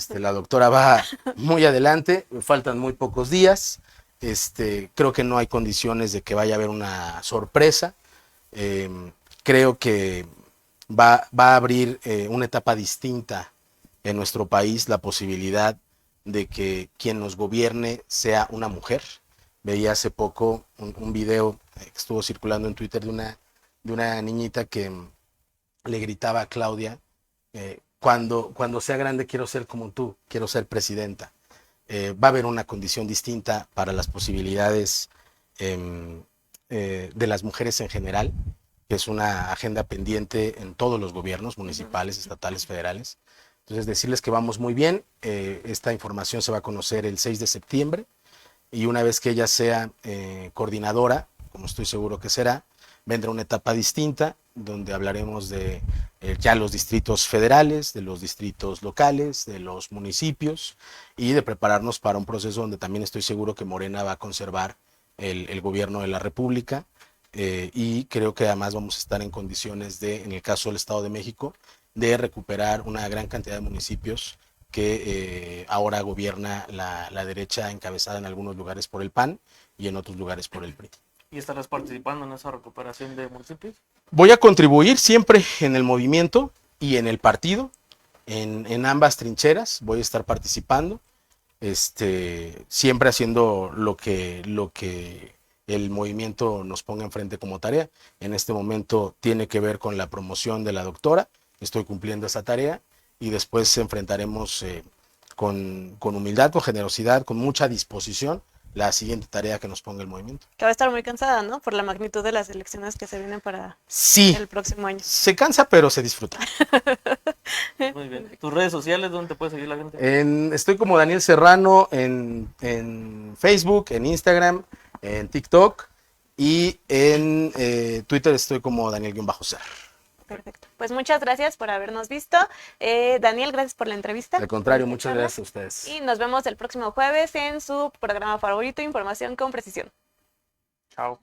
La doctora va muy adelante, faltan muy pocos días. Creo que no hay condiciones de que vaya a haber una sorpresa. Creo que va a abrir una etapa distinta en nuestro país, la posibilidad de que quien nos gobierne sea una mujer. Veía hace poco un video que estuvo circulando en Twitter de una niñita que le gritaba a Claudia, cuando sea grande quiero ser como tú, quiero ser presidenta. Va a haber una condición distinta para las posibilidades de las mujeres en general, que es una agenda pendiente en todos los gobiernos municipales, estatales, federales. Entonces decirles que vamos muy bien, esta información se va a conocer el 6 de septiembre y una vez que ella sea coordinadora, como estoy seguro que será, vendrá una etapa distinta donde hablaremos de ya los distritos federales, de los distritos locales, de los municipios y de prepararnos para un proceso donde también estoy seguro que Morena va a conservar el gobierno de la República y creo que además vamos a estar en condiciones de, en el caso del Estado de México, de recuperar una gran cantidad de municipios que ahora gobierna la derecha encabezada en algunos lugares por el PAN y en otros lugares por el PRI. ¿Y estarás participando en esa recuperación de municipios? Voy a contribuir siempre en el movimiento y en el partido, en ambas trincheras voy a estar participando, siempre haciendo lo que el movimiento nos ponga enfrente como tarea. En este momento tiene que ver con la promoción de la doctora, estoy cumpliendo esa tarea y después enfrentaremos con humildad, con generosidad, con mucha disposición la siguiente tarea que nos ponga el movimiento. Que va a estar muy cansada, ¿no? Por la magnitud de las elecciones que se vienen para el próximo año. Se cansa, pero se disfruta. Muy bien. ¿Tus redes sociales, dónde te puede seguir la gente? Estoy como Daniel Serrano en Facebook, en Instagram, en TikTok y en Twitter estoy como Daniel-Ser. Perfecto. Pues muchas gracias por habernos visto. Daniel, gracias por la entrevista. Al contrario, muchas gracias a ustedes. Y nos vemos el próximo jueves en su programa favorito, Información con Precisión. Chao.